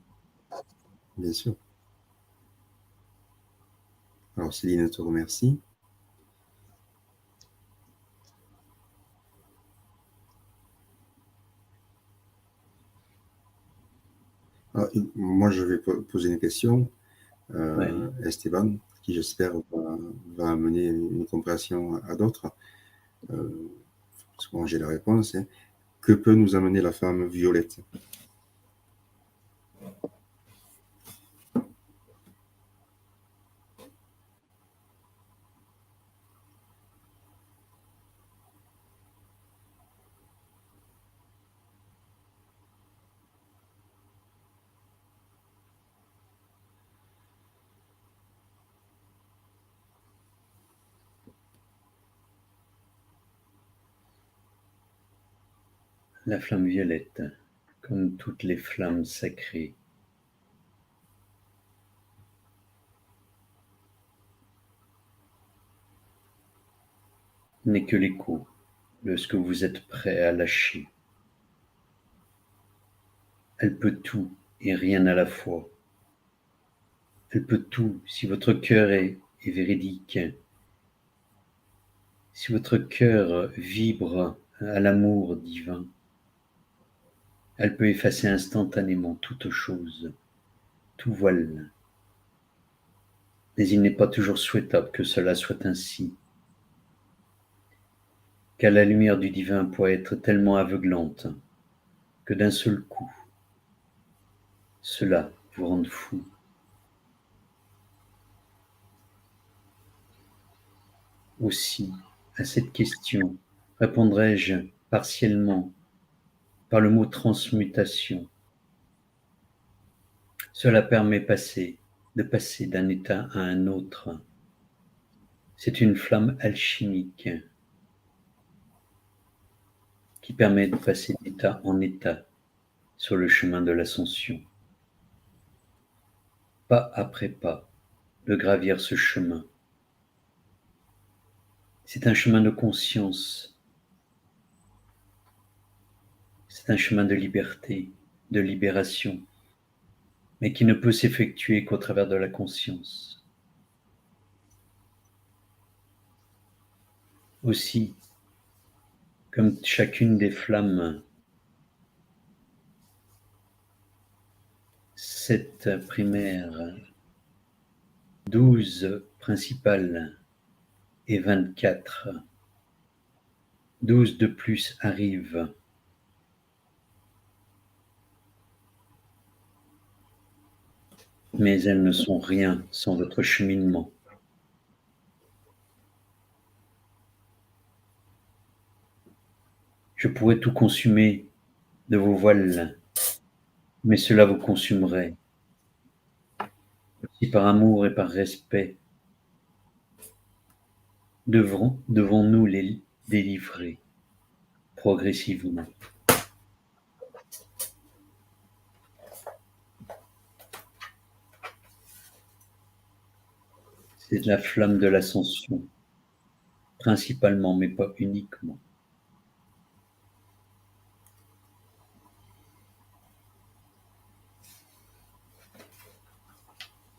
Bien sûr. Alors Céline te remercie. Alors, moi, je vais poser une question. Ouais. Esteban, qui j'espère va amener une compréhension à d'autres. Parce que moi, j'ai la réponse. Hein. Que peut nous amener la femme violette? La flamme violette, comme toutes les flammes sacrées, n'est que l'écho de ce que vous êtes prêt à lâcher. Elle peut tout et rien à la fois. Elle peut tout si votre cœur est véridique, si votre cœur vibre à l'amour divin. Elle peut effacer instantanément toute chose, tout voile. Mais il n'est pas toujours souhaitable que cela soit ainsi, car la lumière du divin pourrait être tellement aveuglante que d'un seul coup, cela vous rende fou. Aussi, à cette question, répondrai-je partiellement par le mot transmutation. Cela permet de passer d'un état à un autre. C'est une flamme alchimique qui permet de passer d'état en état sur le chemin de l'ascension. Pas après pas, de gravir ce chemin. C'est un chemin de conscience C'est un chemin de liberté, de libération, mais qui ne peut s'effectuer qu'au travers de la conscience. Aussi, comme chacune des flammes, 7 primaires, 12 principales et 24, 12 de plus arrivent. Mais elles ne sont rien sans votre cheminement. Je pourrais tout consumer de vos voiles, mais cela vous consumerait. Si par amour et par respect, devons-nous les délivrer progressivement. C'est la flamme de l'ascension, principalement, mais pas uniquement.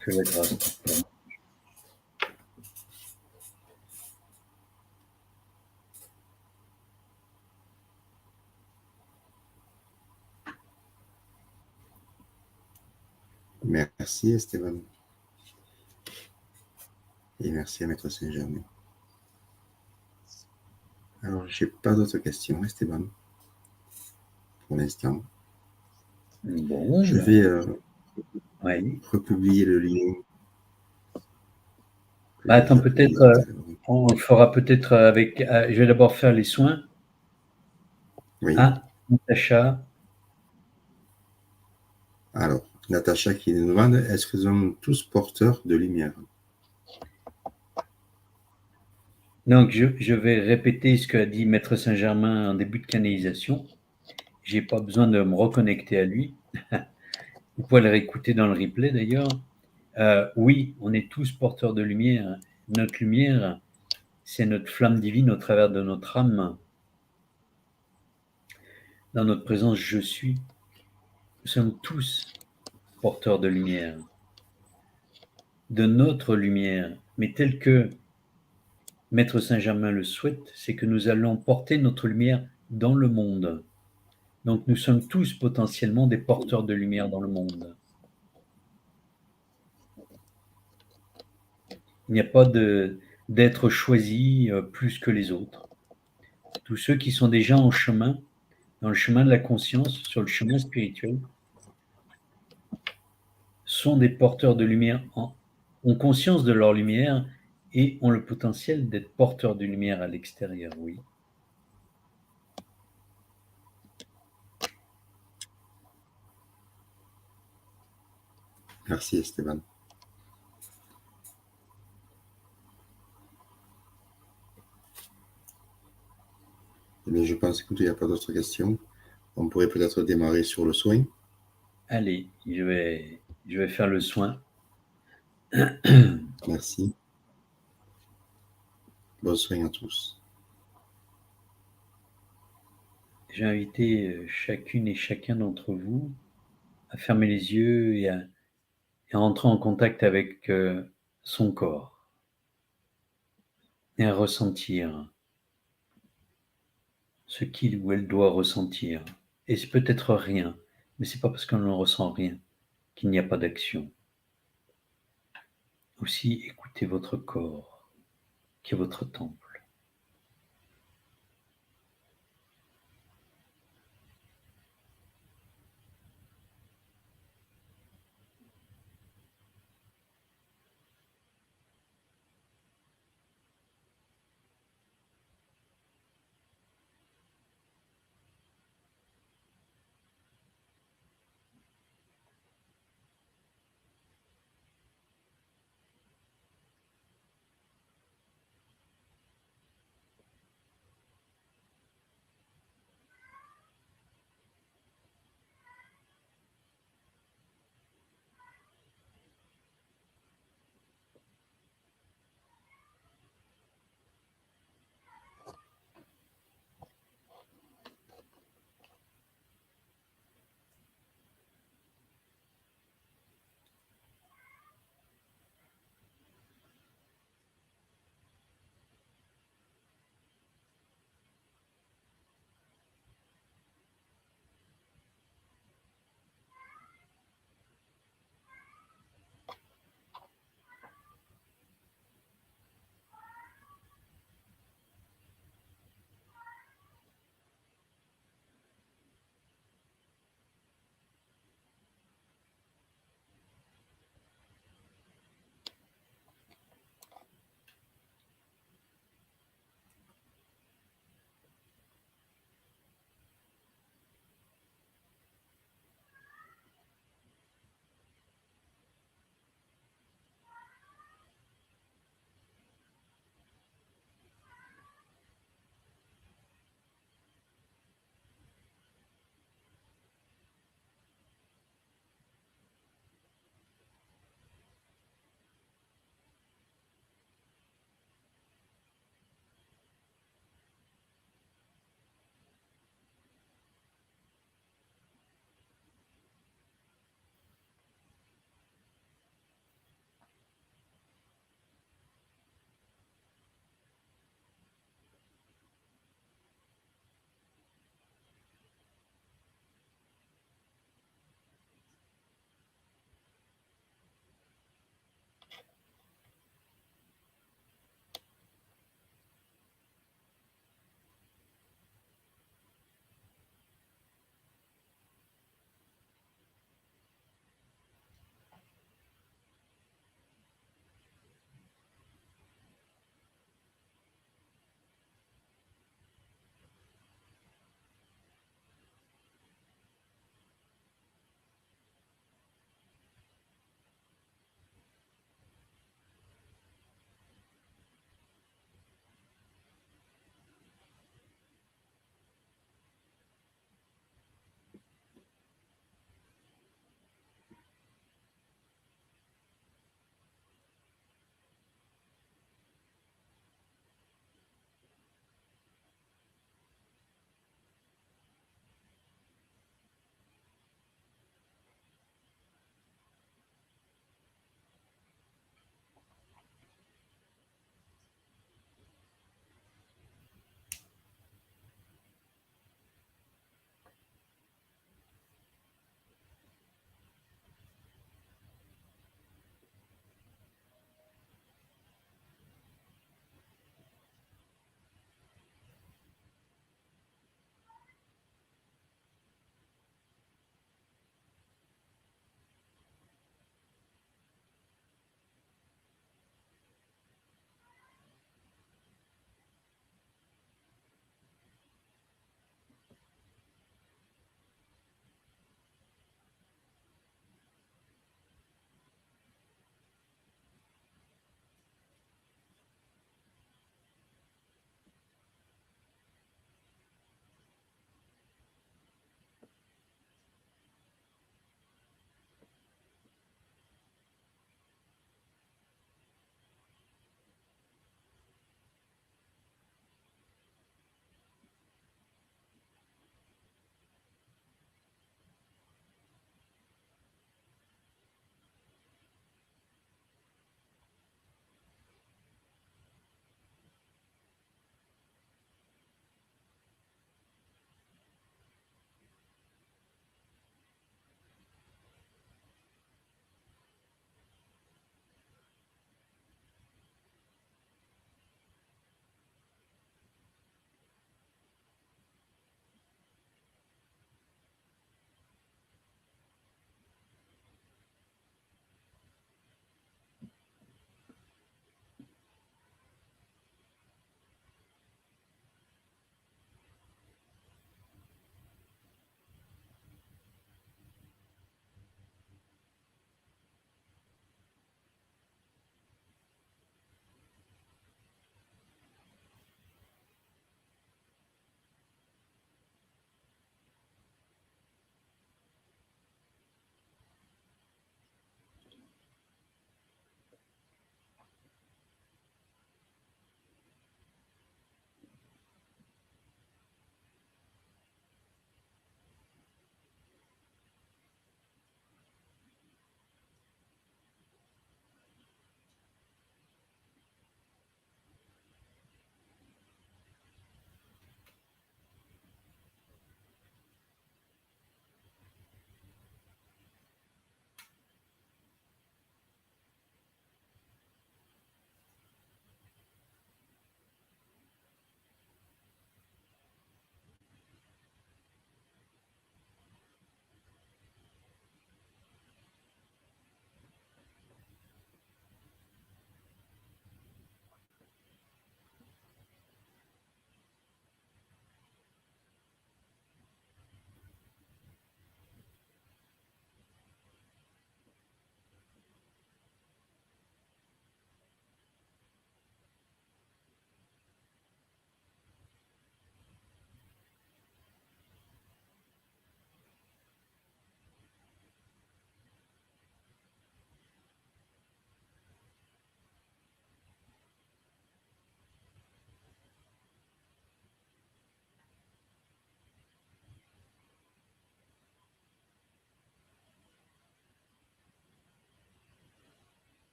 Que la grâce te donne. Merci Esteban. Et merci à Maître Saint-Germain. Alors, j'ai pas d'autres questions, Esteban, pour l'instant. Bon, Je vais oui. republier le lien. Bah, attends, peut-être, on le fera peut-être avec. Je vais d'abord faire les soins. Oui. Ah, Natacha. Alors, Natacha qui nous demande, est-ce que nous sommes tous porteurs de lumière? Donc, je vais répéter ce qu'a dit Maître Saint-Germain en début de canalisation. Je n'ai pas besoin de me reconnecter à lui. Vous pouvez le réécouter dans le replay d'ailleurs. Oui, on est tous porteurs de lumière. Notre lumière, c'est notre flamme divine au travers de notre âme. Dans notre présence, je suis. Nous sommes tous porteurs de lumière. De notre lumière. Mais tel que Maître Saint-Germain le souhaite, c'est que nous allons porter notre lumière dans le monde. Donc nous sommes tous potentiellement des porteurs de lumière dans le monde. Il n'y a pas d'être choisi plus que les autres. Tous ceux qui sont déjà en chemin, dans le chemin de la conscience, sur le chemin spirituel, sont des porteurs de lumière, ont conscience de leur lumière et ont le potentiel d'être porteurs de lumière à l'extérieur, oui. Merci Esteban. Eh bien, je pense qu'il n'y a pas d'autres questions. On pourrait peut-être démarrer sur le soin. Allez, je vais faire le soin. Merci. Bon soin à tous. J'ai invité chacune et chacun d'entre vous à fermer les yeux et à entrer en contact avec son corps et à ressentir ce qu'il ou elle doit ressentir. Et c'est peut-être rien, mais c'est pas parce qu'on ne ressent rien qu'il n'y a pas d'action. Aussi, écoutez votre corps, qui est votre temple.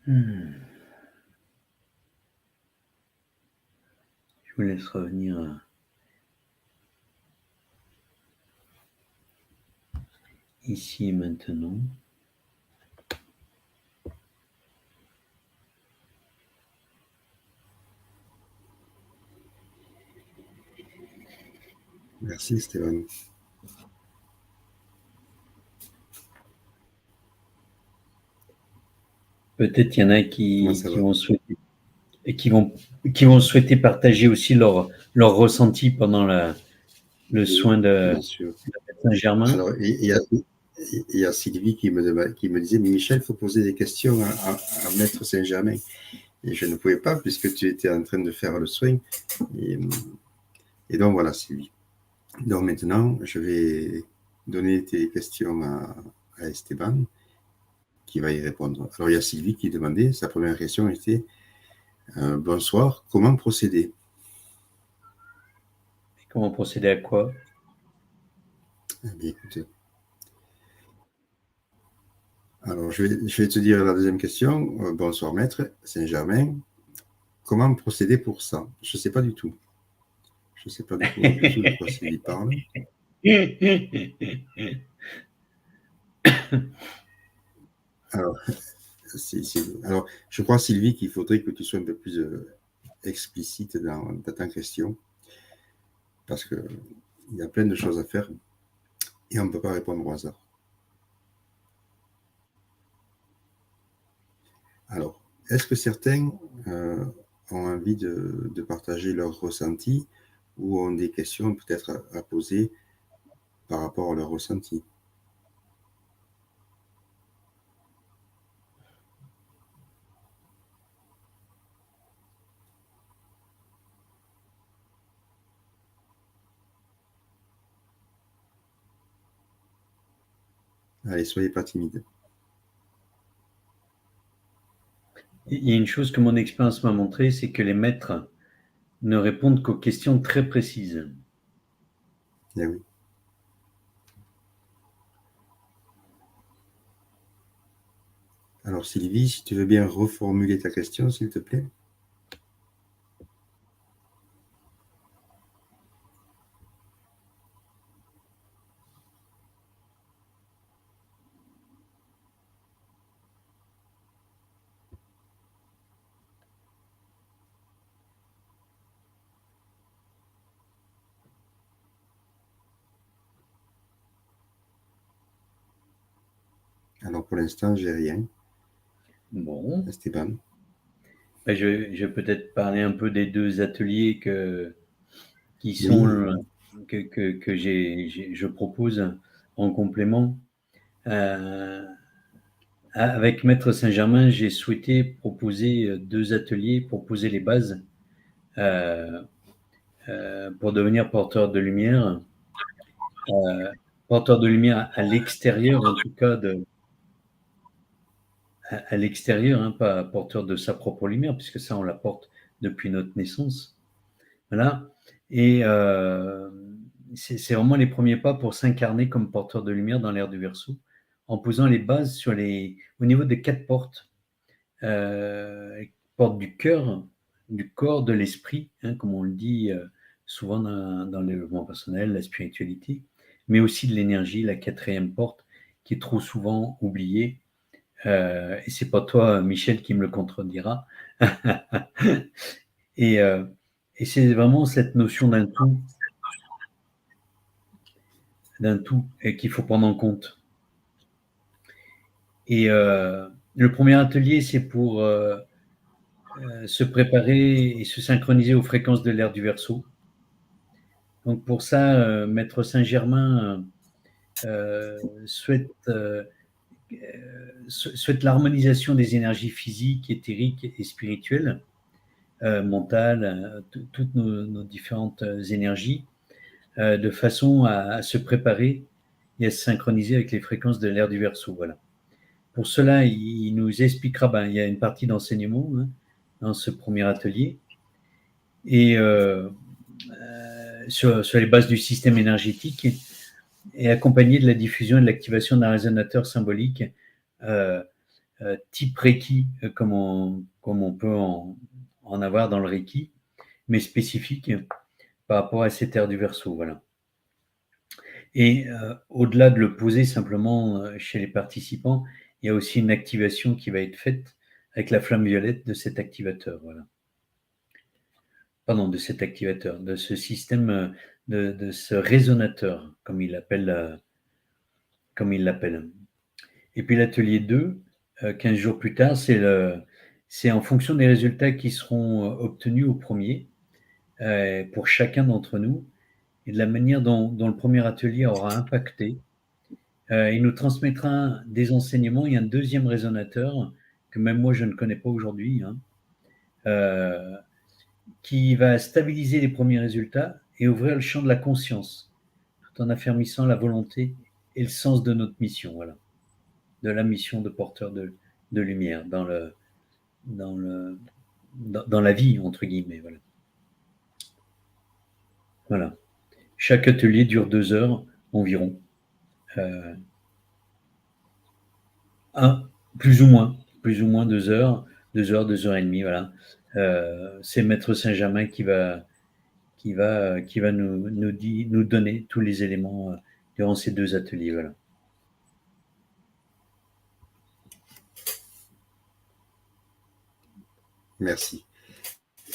Je vous laisse revenir ici et maintenant. Merci Stéphane. Peut-être il y en a qui vont souhaiter partager aussi leur ressenti pendant le soin de Saint-Germain. Alors, il y a Sylvie qui me disait, mais Michel, il faut poser des questions à Maître Saint-Germain. Et je ne pouvais pas puisque tu étais en train de faire le soin. Et donc voilà, Sylvie. Donc maintenant, je vais donner tes questions à Esteban qui va y répondre. Alors il y a Sylvie qui demandait, sa première question était bonsoir, comment procéder? Comment procéder à quoi? Eh bien, écoute. Alors je vais te dire la deuxième question. Bonsoir maître Saint-Germain. Comment procéder pour ça? Je ne sais pas du tout. Je ne sais pas du tout de quoi Sylvie parle. Alors, je crois, Sylvie, qu'il faudrait que tu sois un peu plus explicite dans ta question, parce qu'il y a plein de choses à faire et on ne peut pas répondre au hasard. Alors, est-ce que certains ont envie de partager leur ressenti ou ont des questions peut-être à poser par rapport à leur ressenti? Allez, soyez pas timides. Il y a une chose que mon expérience m'a montré, c'est que les maîtres ne répondent qu'aux questions très précises. Eh oui. Alors Sylvie, si tu veux bien reformuler ta question, s'il te plaît. Alors pour l'instant, j'ai rien. Bon. Esteban. Je vais peut-être parler un peu des deux ateliers que je propose en complément. Avec Maître Saint-Germain, j'ai souhaité proposer 2 ateliers pour poser les bases pour devenir porteur de lumière. Porteur de lumière à l'extérieur, en tout cas à l'extérieur, hein, pas porteur de sa propre lumière, puisque ça, on la porte depuis notre naissance. Voilà. Et c'est vraiment les premiers pas pour s'incarner comme porteur de lumière dans l'ère du Verseau, en posant les bases au niveau des 4 portes. Porte du cœur, du corps, de l'esprit, hein, comme on le dit souvent dans le développement personnel, la spiritualité, mais aussi de l'énergie, la 4e porte, qui est trop souvent oubliée. Et c'est pas toi, Michel, qui me le contredira. et c'est vraiment cette notion d'un tout, et qu'il faut prendre en compte. Et le premier atelier, c'est pour se préparer et se synchroniser aux fréquences de l'ère du Verseau. Donc pour ça, Maître Saint-Germain souhaite l'harmonisation des énergies physiques, éthériques et spirituelles, mentales, toutes nos différentes énergies, de façon à se préparer et à se synchroniser avec les fréquences de l'ère du Verseau. Voilà. Pour cela, il nous expliquera, il y a une partie d'enseignement dans ce premier atelier, et sur les bases du système énergétique, et accompagné de la diffusion et de l'activation d'un résonateur symbolique type Reiki, comme on peut en avoir dans le Reiki, mais spécifique par rapport à ces terres du Verseau. Voilà. Et au-delà de le poser simplement chez les participants, il y a aussi une activation qui va être faite avec la flamme violette de cet activateur. Voilà. Pardon, de cet activateur, de ce système, de ce résonateur, comme il l'appelle. Et puis l'atelier 2, 15 jours plus tard, c'est en fonction des résultats qui seront obtenus au premier, pour chacun d'entre nous, et de la manière dont le premier atelier aura impacté. Il nous transmettra des enseignements et un deuxième résonateur que même moi je ne connais pas aujourd'hui, hein, qui va stabiliser les premiers résultats et ouvrir le champ de la conscience, tout en affermissant la volonté et le sens de notre mission, voilà, de la mission de porteur de lumière dans la vie, entre guillemets. Voilà. Voilà. Chaque atelier dure 2 heures environ. Plus ou moins 2 heures, 2 heures, 2 heures et demie, voilà. C'est Maître Saint-Germain qui va nous donner tous les éléments durant ces 2 ateliers, voilà. Merci.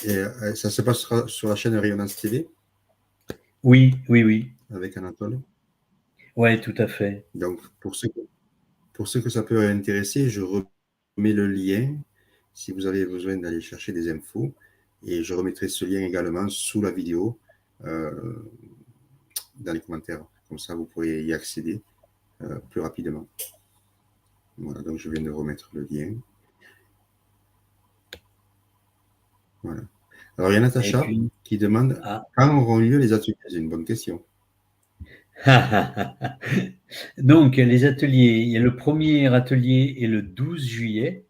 Et ça se passera sur la chaîne Rayonnance TV? Oui. Avec Anatole? Oui, tout à fait. Donc, pour ceux que ça peut intéresser, je remets le lien si vous avez besoin d'aller chercher des infos. Et je remettrai ce lien également sous la vidéo dans les commentaires. Comme ça, vous pourrez y accéder plus rapidement. Voilà, donc je viens de remettre le lien. Voilà. Alors, il y a Natacha qui demande quand auront lieu les ateliers? C'est une bonne question. Donc, les ateliers, il y a le premier atelier est le 12 juillet,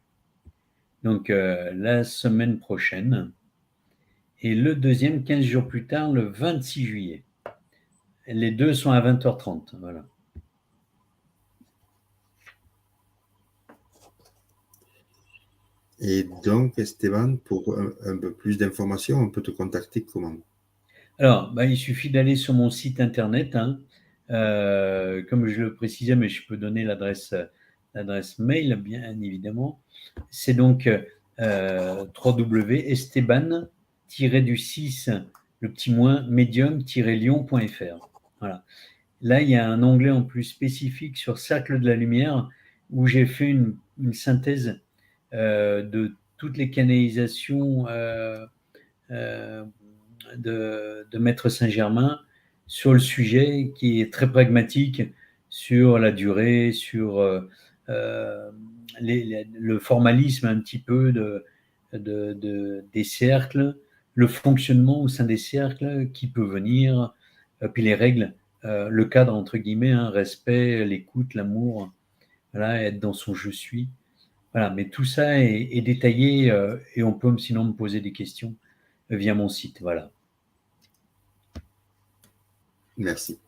donc la semaine prochaine, et le deuxième 15 jours plus tard, le 26 juillet. Les deux sont à 20h30, voilà. Et donc, Esteban, pour un peu plus d'informations, on peut te contacter comment? Alors, il suffit d'aller sur mon site internet, hein, comme je le précisais, mais je peux donner l'adresse mail, bien évidemment. C'est donc www.esteban-du6 le petit moins medium-lyon.fr. Voilà. Là, il y a un onglet en plus spécifique sur Cercle de la Lumière où j'ai fait une synthèse de toutes les canalisations de Maître Saint-Germain sur le sujet, qui est très pragmatique sur la durée, sur le formalisme un petit peu des cercles, le fonctionnement au sein des cercles qui peut venir, puis les règles, le cadre entre guillemets, hein, respect, l'écoute, l'amour, voilà, être dans son je suis. Voilà, mais tout ça est détaillé et on peut sinon me poser des questions via mon site. Voilà. Merci.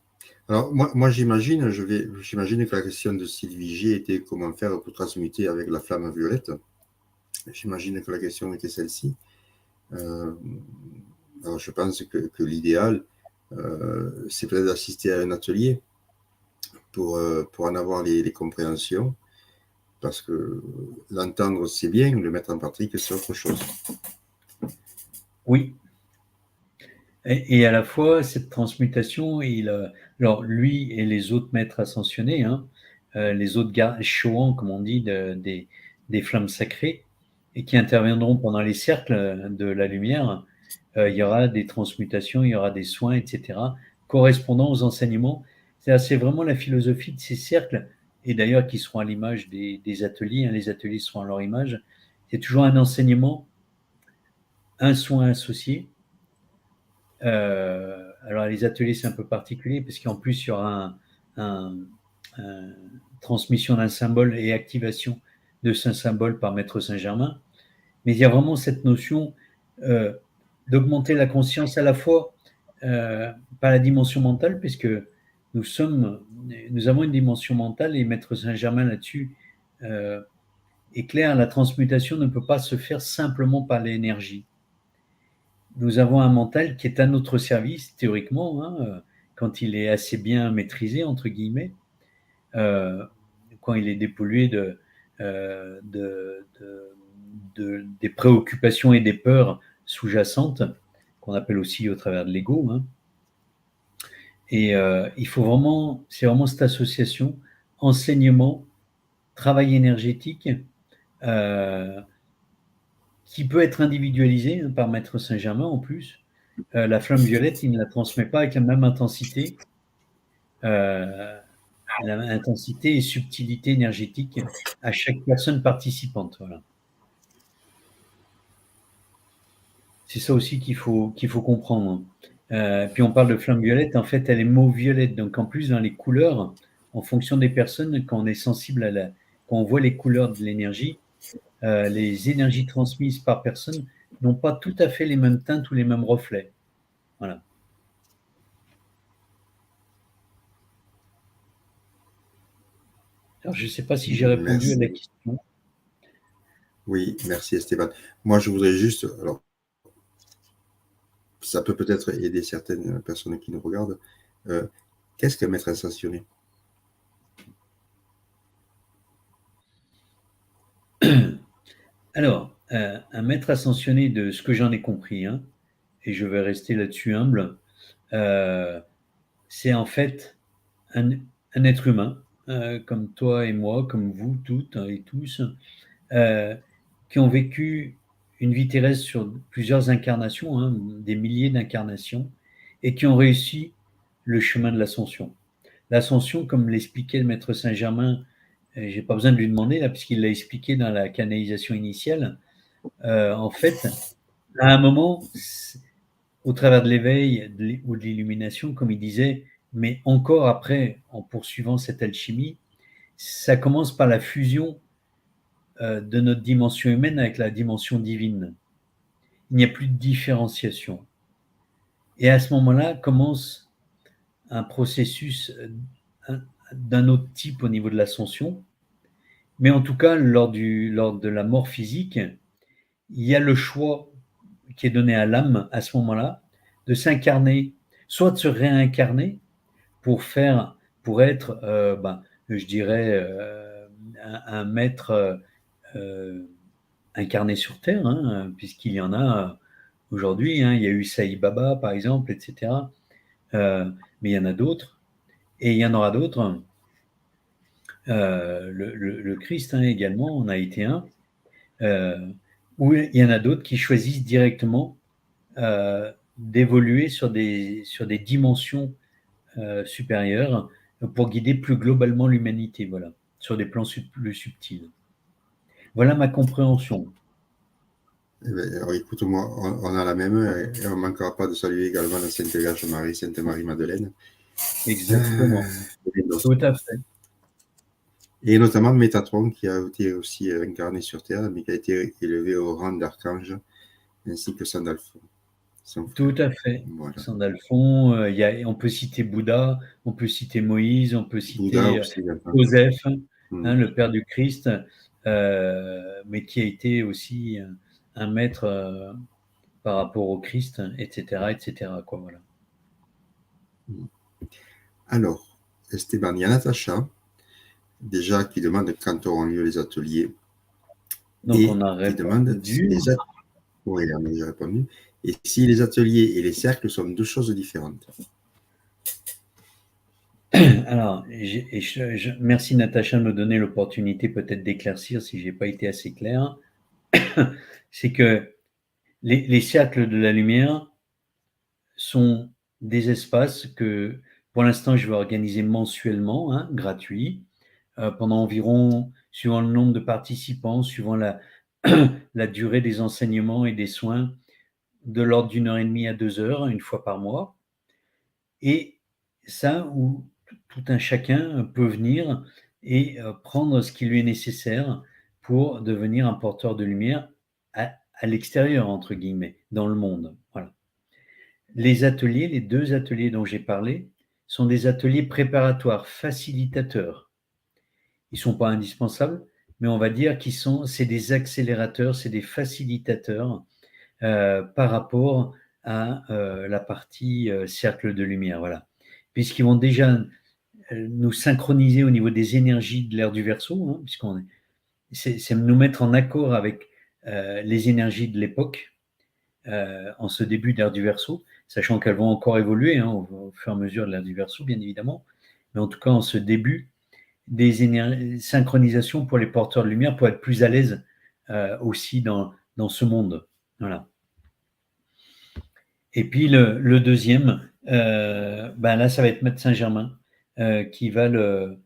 Alors, moi j'imagine que la question de Sylvie G était comment faire pour transmuter avec la flamme violette. J'imagine que la question était celle-ci. Alors, je pense que l'idéal, c'est peut-être d'assister à un atelier pour en avoir les compréhensions, parce que l'entendre, c'est bien, le mettre en pratique, c'est autre chose. Oui. Et à la fois, cette transmutation, alors lui et les autres maîtres ascensionnés, hein, les autres Choans, comme on dit, des flammes sacrées, et qui interviendront pendant les cercles de la lumière, il y aura des transmutations, il y aura des soins, etc., correspondant aux enseignements. C'est vraiment la philosophie de ces cercles, et d'ailleurs qui seront à l'image des ateliers, hein, les ateliers seront à leur image. C'est toujours un enseignement, un soin associé. Alors les ateliers, c'est un peu particulier parce qu'en plus, il y aura une transmission d'un symbole et activation de ce symbole par Maître Saint-Germain. Mais il y a vraiment cette notion d'augmenter la conscience à la fois par la dimension mentale, puisque nous avons une dimension mentale et Maître Saint-Germain là-dessus est clair, la transmutation ne peut pas se faire simplement par l'énergie. Nous avons un mental qui est à notre service, théoriquement, hein, quand il est assez bien maîtrisé, entre guillemets, quand il est dépollué des préoccupations et des peurs sous-jacentes, qu'on appelle aussi au travers de l'ego. Hein. Et il faut vraiment, c'est vraiment cette association, enseignement, travail énergétique, qui peut être individualisé hein, par Maître Saint-Germain en plus. La flamme violette, il ne la transmet pas avec la même intensité. Intensité et subtilité énergétique à chaque personne participante. Voilà. C'est ça aussi qu'il faut comprendre. Puis on parle de flamme violette, en fait, elle est mauve violette. Donc en plus, dans les couleurs, en fonction des personnes, quand on est sensible quand on voit les couleurs de l'énergie, les énergies transmises par personne n'ont pas tout à fait les mêmes teintes ou les mêmes reflets. Voilà. Alors, je ne sais pas si j'ai répondu à la question. Oui, merci Esteban. Moi, je voudrais juste, alors, ça peut peut-être aider certaines personnes qui nous regardent. Qu'est-ce qu'un maître ascensionné? Alors, un maître ascensionné, de ce que j'en ai compris, hein, et je vais rester là-dessus humble, c'est en fait un être humain, comme toi et moi, comme vous toutes et tous, qui ont vécu une vie terrestre sur plusieurs incarnations, hein, des milliers d'incarnations, et qui ont réussi le chemin de l'ascension. L'ascension, comme l'expliquait le maître Saint-Germain, j'ai pas besoin de lui demander là, puisqu'il l'a expliqué dans la canalisation initiale, en fait, à un moment, au travers de l'éveil ou de l'illumination, comme il disait, mais encore après, en poursuivant cette alchimie, ça commence par la fusion de notre dimension humaine avec la dimension divine. Il n'y a plus de différenciation. Et à ce moment-là commence un processus d'un autre type au niveau de l'ascension. Mais en tout cas, lors de la mort physique, il y a le choix qui est donné à l'âme à ce moment-là de s'incarner, soit de se réincarner pour être, je dirais, un maître incarné sur Terre, hein, puisqu'il y en a aujourd'hui. Hein, il y a eu Saï Baba, par exemple, etc. Mais il y en a d'autres. Et il y en aura d'autres. Le Christ hein, également en a été un. Ou il y en a d'autres qui choisissent directement d'évoluer sur des dimensions supérieures pour guider plus globalement l'humanité, voilà, sur des plans plus subtils. Voilà ma compréhension. Eh bien, alors écoute-moi, on a la même, et on ne manquera pas de saluer également la Sainte Vierge Marie, Sainte Marie-Madeleine. Exactement. Tout à fait. Et notamment Métatron, qui a été aussi incarné sur Terre, mais qui a été élevé au rang d'archange, ainsi que Sandalphon. Tout à fait. Voilà. Sandalphon, on peut citer Bouddha, on peut citer Moïse, on peut citer aussi, Joseph, hein, le père du Christ, mais qui a été aussi un maître par rapport au Christ, etc., etc. Quoi, voilà. Alors, Esteban, il y a Natacha, déjà, qui demande quand auront lieu les ateliers. Donc, et on a répondu. Qui demande si oui, on a déjà répondu. Et si les ateliers et les cercles sont deux choses différentes. Alors, merci Natacha de me donner l'opportunité peut-être d'éclaircir si je n'ai pas été assez clair. C'est que les cercles de la lumière sont des espaces que, pour l'instant, je vais organiser mensuellement, hein, gratuits, pendant environ, suivant le nombre de participants, suivant la durée des enseignements et des soins, de l'ordre d'1h30 à 2h, une fois par mois. Et ça, où tout un chacun peut venir et prendre ce qui lui est nécessaire pour devenir un porteur de lumière à l'extérieur, entre guillemets, dans le monde. Voilà. Les ateliers, les 2 ateliers dont j'ai parlé, sont des ateliers préparatoires, facilitateurs. Ils ne sont pas indispensables, mais on va dire c'est des accélérateurs, c'est des facilitateurs par rapport à la partie cercle de lumière, voilà. Puisqu'ils vont déjà nous synchroniser au niveau des énergies de l'ère du Verseau, hein, c'est nous mettre en accord avec les énergies de l'époque en ce début d'ère du Verseau, sachant qu'elles vont encore évoluer hein, au fur et à mesure de l'ère du Verseau, bien évidemment, mais en tout cas en ce début, des synchronisations pour les porteurs de lumière pour être plus à l'aise aussi dans ce monde. Voilà. Et puis le deuxième, là, ça va être Maître Saint-Germain qui va nous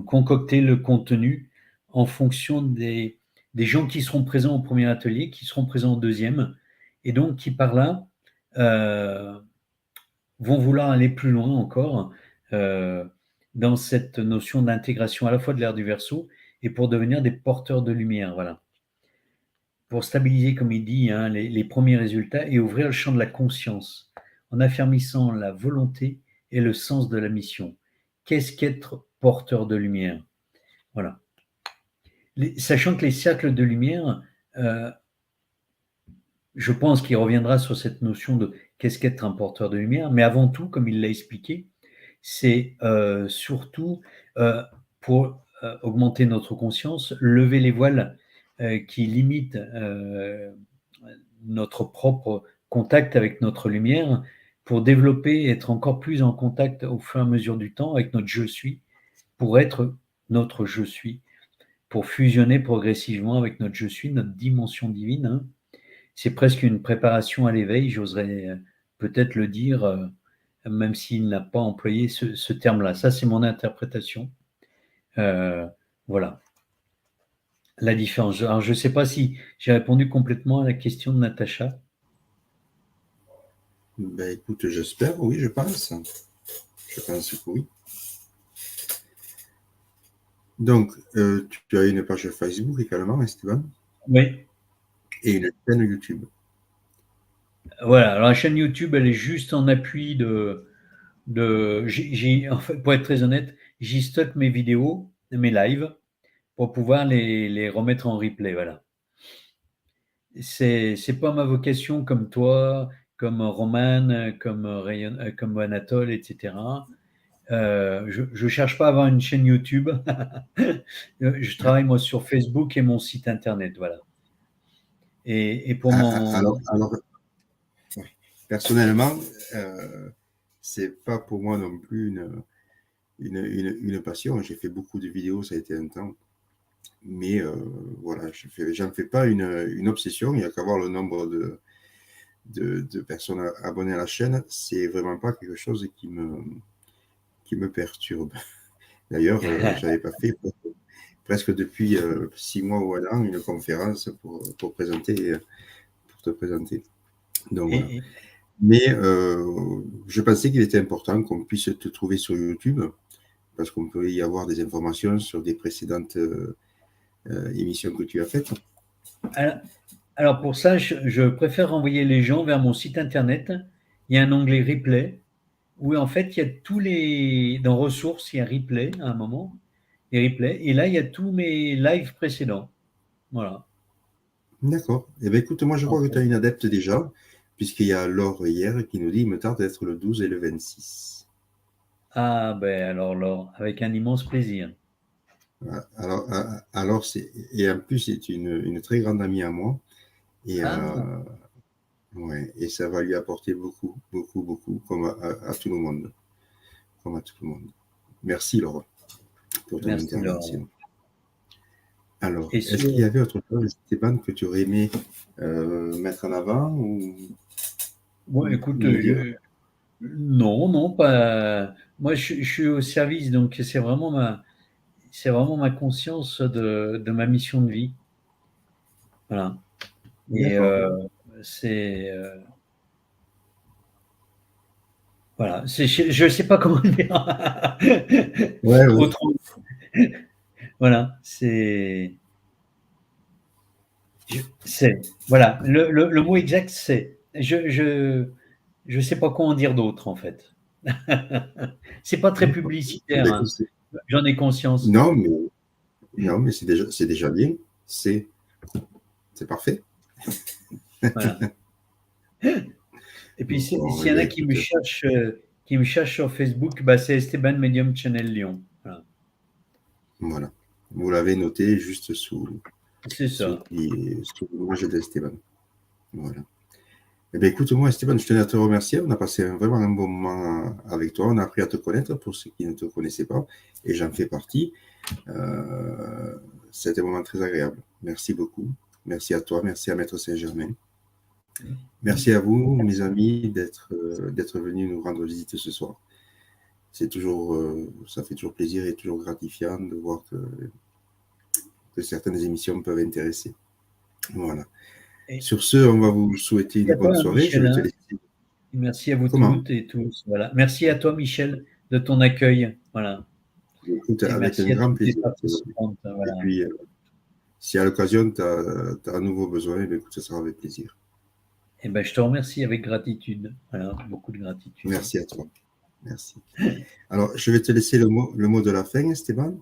concocter le contenu en fonction des gens qui seront présents au premier atelier, qui seront présents au deuxième, et donc qui par là vont vouloir aller plus loin encore dans cette notion d'intégration à la fois de l'ère du Verseau et pour devenir des porteurs de lumière, voilà. Pour stabiliser, comme il dit, hein, les premiers résultats et ouvrir le champ de la conscience en affermissant la volonté et le sens de la mission. Qu'est-ce qu'être porteur de lumière? Voilà. Sachant que les cercles de lumière, je pense qu'il reviendra sur cette notion de qu'est-ce qu'être un porteur de lumière, mais avant tout, comme il l'a expliqué, c'est surtout pour augmenter notre conscience, lever les voiles qui limitent notre propre contact avec notre lumière pour développer et être encore plus en contact au fur et à mesure du temps avec notre je suis, pour être notre je suis, pour fusionner progressivement avec notre je suis, notre dimension divine. Hein. C'est presque une préparation à l'éveil, j'oserais peut-être le dire, même s'il n'a pas employé ce terme-là. Ça, c'est mon interprétation. Voilà. La différence. Alors, je ne sais pas si j'ai répondu complètement à la question de Natacha. Ben, écoute, j'espère, oui, je pense. Je pense que oui. Donc, tu as une page Facebook également, Esteban? Oui. Et une chaîne YouTube. Voilà. Alors, la chaîne YouTube, elle est juste en appui en fait, pour être très honnête, j'y stocke mes vidéos, mes lives, pour pouvoir les remettre en replay. Voilà. C'est pas ma vocation comme toi, comme Roman, comme Anatole, etc. Je ne cherche pas à avoir une chaîne YouTube. Je travaille moi sur Facebook et mon site internet, voilà. Et pour Alors, personnellement, c'est pas pour moi non plus une passion. J'ai fait beaucoup de vidéos, ça a été un temps. Mais voilà, j'en fais pas une obsession. Il n'y a qu'à voir le nombre de personnes abonnées à la chaîne. C'est vraiment pas quelque chose qui me perturbe. D'ailleurs, j'avais pas fait presque depuis 6 mois ou un an une conférence pour te présenter. Donc voilà. Mais je pensais qu'il était important qu'on puisse te trouver sur YouTube parce qu'on peut y avoir des informations sur des précédentes émissions que tu as faites. Alors pour ça, je préfère renvoyer les gens vers mon site internet. Il y a un onglet replay où en fait il y a tous les dans ressources, il y a replay à un moment, les replays, et là il y a tous mes lives précédents. Voilà. D'accord. Eh bien, écoute, moi je crois que tu as une adepte déjà, puisqu'il y a Laure hier qui nous dit il me tarde d'être le 12 et le 26. Ah ben alors Laure, avec un immense plaisir. Alors et en plus c'est une très grande amie à moi. Et, ouais, et ça va lui apporter beaucoup, beaucoup, beaucoup, comme à tout le monde. Comme à tout le monde. Merci Laure pour ton intervention. Laure. Alors, est-ce qu'il y avait autre chose, Stéphane, que tu aurais aimé mettre en avant ou... Bon, écoute, non, pas. Moi, je suis au service, donc c'est vraiment ma conscience de ma mission de vie. Voilà. Et c'est voilà. Je ne sais pas comment le dire. Ouais. Voilà, voilà, le mot exact, c'est. Je sais pas quoi en dire d'autre, en fait. C'est pas très publicitaire, hein. J'en ai conscience. Non, mais Non, mais c'est déjà bien. C'est parfait. Voilà. Et puis, s'il Bon, y eh en a bien, écoute, qui me cherchent sur Facebook, bah, c'est Esteban Medium Channel Lyon. Voilà. voilà. Vous l'avez noté juste sous C'est ça. l'image d'Esteban. Voilà. Eh bien, écoute-moi, Esteban, je tenais à te remercier. On a passé vraiment un bon moment avec toi. On a appris à te connaître pour ceux qui ne te connaissaient pas, et j'en fais partie. C'était un moment très agréable. Merci beaucoup. Merci à toi. Merci à Maître Saint-Germain. Merci à vous, mes amis, d'être venus nous rendre visite ce soir. C'est toujours, ça fait toujours plaisir et toujours gratifiant de voir que certaines émissions peuvent intéresser. Voilà. Et Sur ce, on va vous souhaiter une à toi, bonne soirée. Je Michel, vais te hein. laisser. Merci à vous Comment? toutes et tous. Voilà. Merci à toi, Michel, de ton accueil. Voilà. Écoute, Et avec un merci à grand toutes les plaisir. participantes. Et Voilà. puis, si à l'occasion, tu as à nouveau besoin, eh bien, écoute, ça sera avec plaisir. Et ben, je te remercie avec gratitude. Voilà, beaucoup de gratitude. Merci à toi. Merci. Alors, je vais te laisser le mot de la fin, Esteban.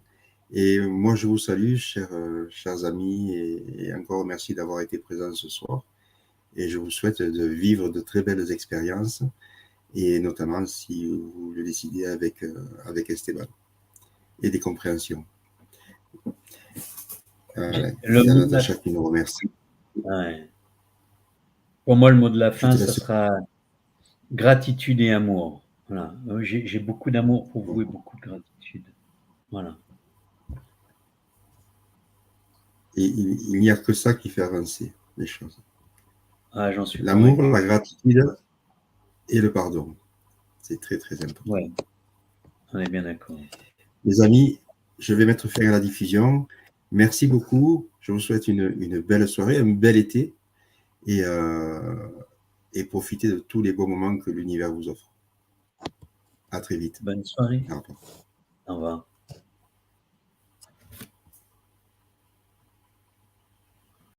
Et moi, je vous salue, chers amis, et encore merci d'avoir été présents ce soir. Et je vous souhaite de vivre de très belles expériences, et notamment si vous le décidez avec Esteban, et des compréhensions. Il Le y a mot de la Natacha qui nous remercie. Ouais. Pour moi, le mot de la Je fin, te ça laisse. sera gratitude et amour. Voilà. J'ai beaucoup d'amour pour vous et beaucoup de gratitude. Voilà. Et il n'y a que ça qui fait avancer les choses. Ah, j'en suis L'amour, convaincu. la gratitude et le pardon. C'est très, très important. Ouais, on est bien d'accord. Les amis, je vais mettre fin à la diffusion. Merci beaucoup. Je vous souhaite une belle soirée, un bel été, et profitez de tous les beaux moments que l'univers vous offre. À très vite. Bonne soirée. Au revoir. Au revoir.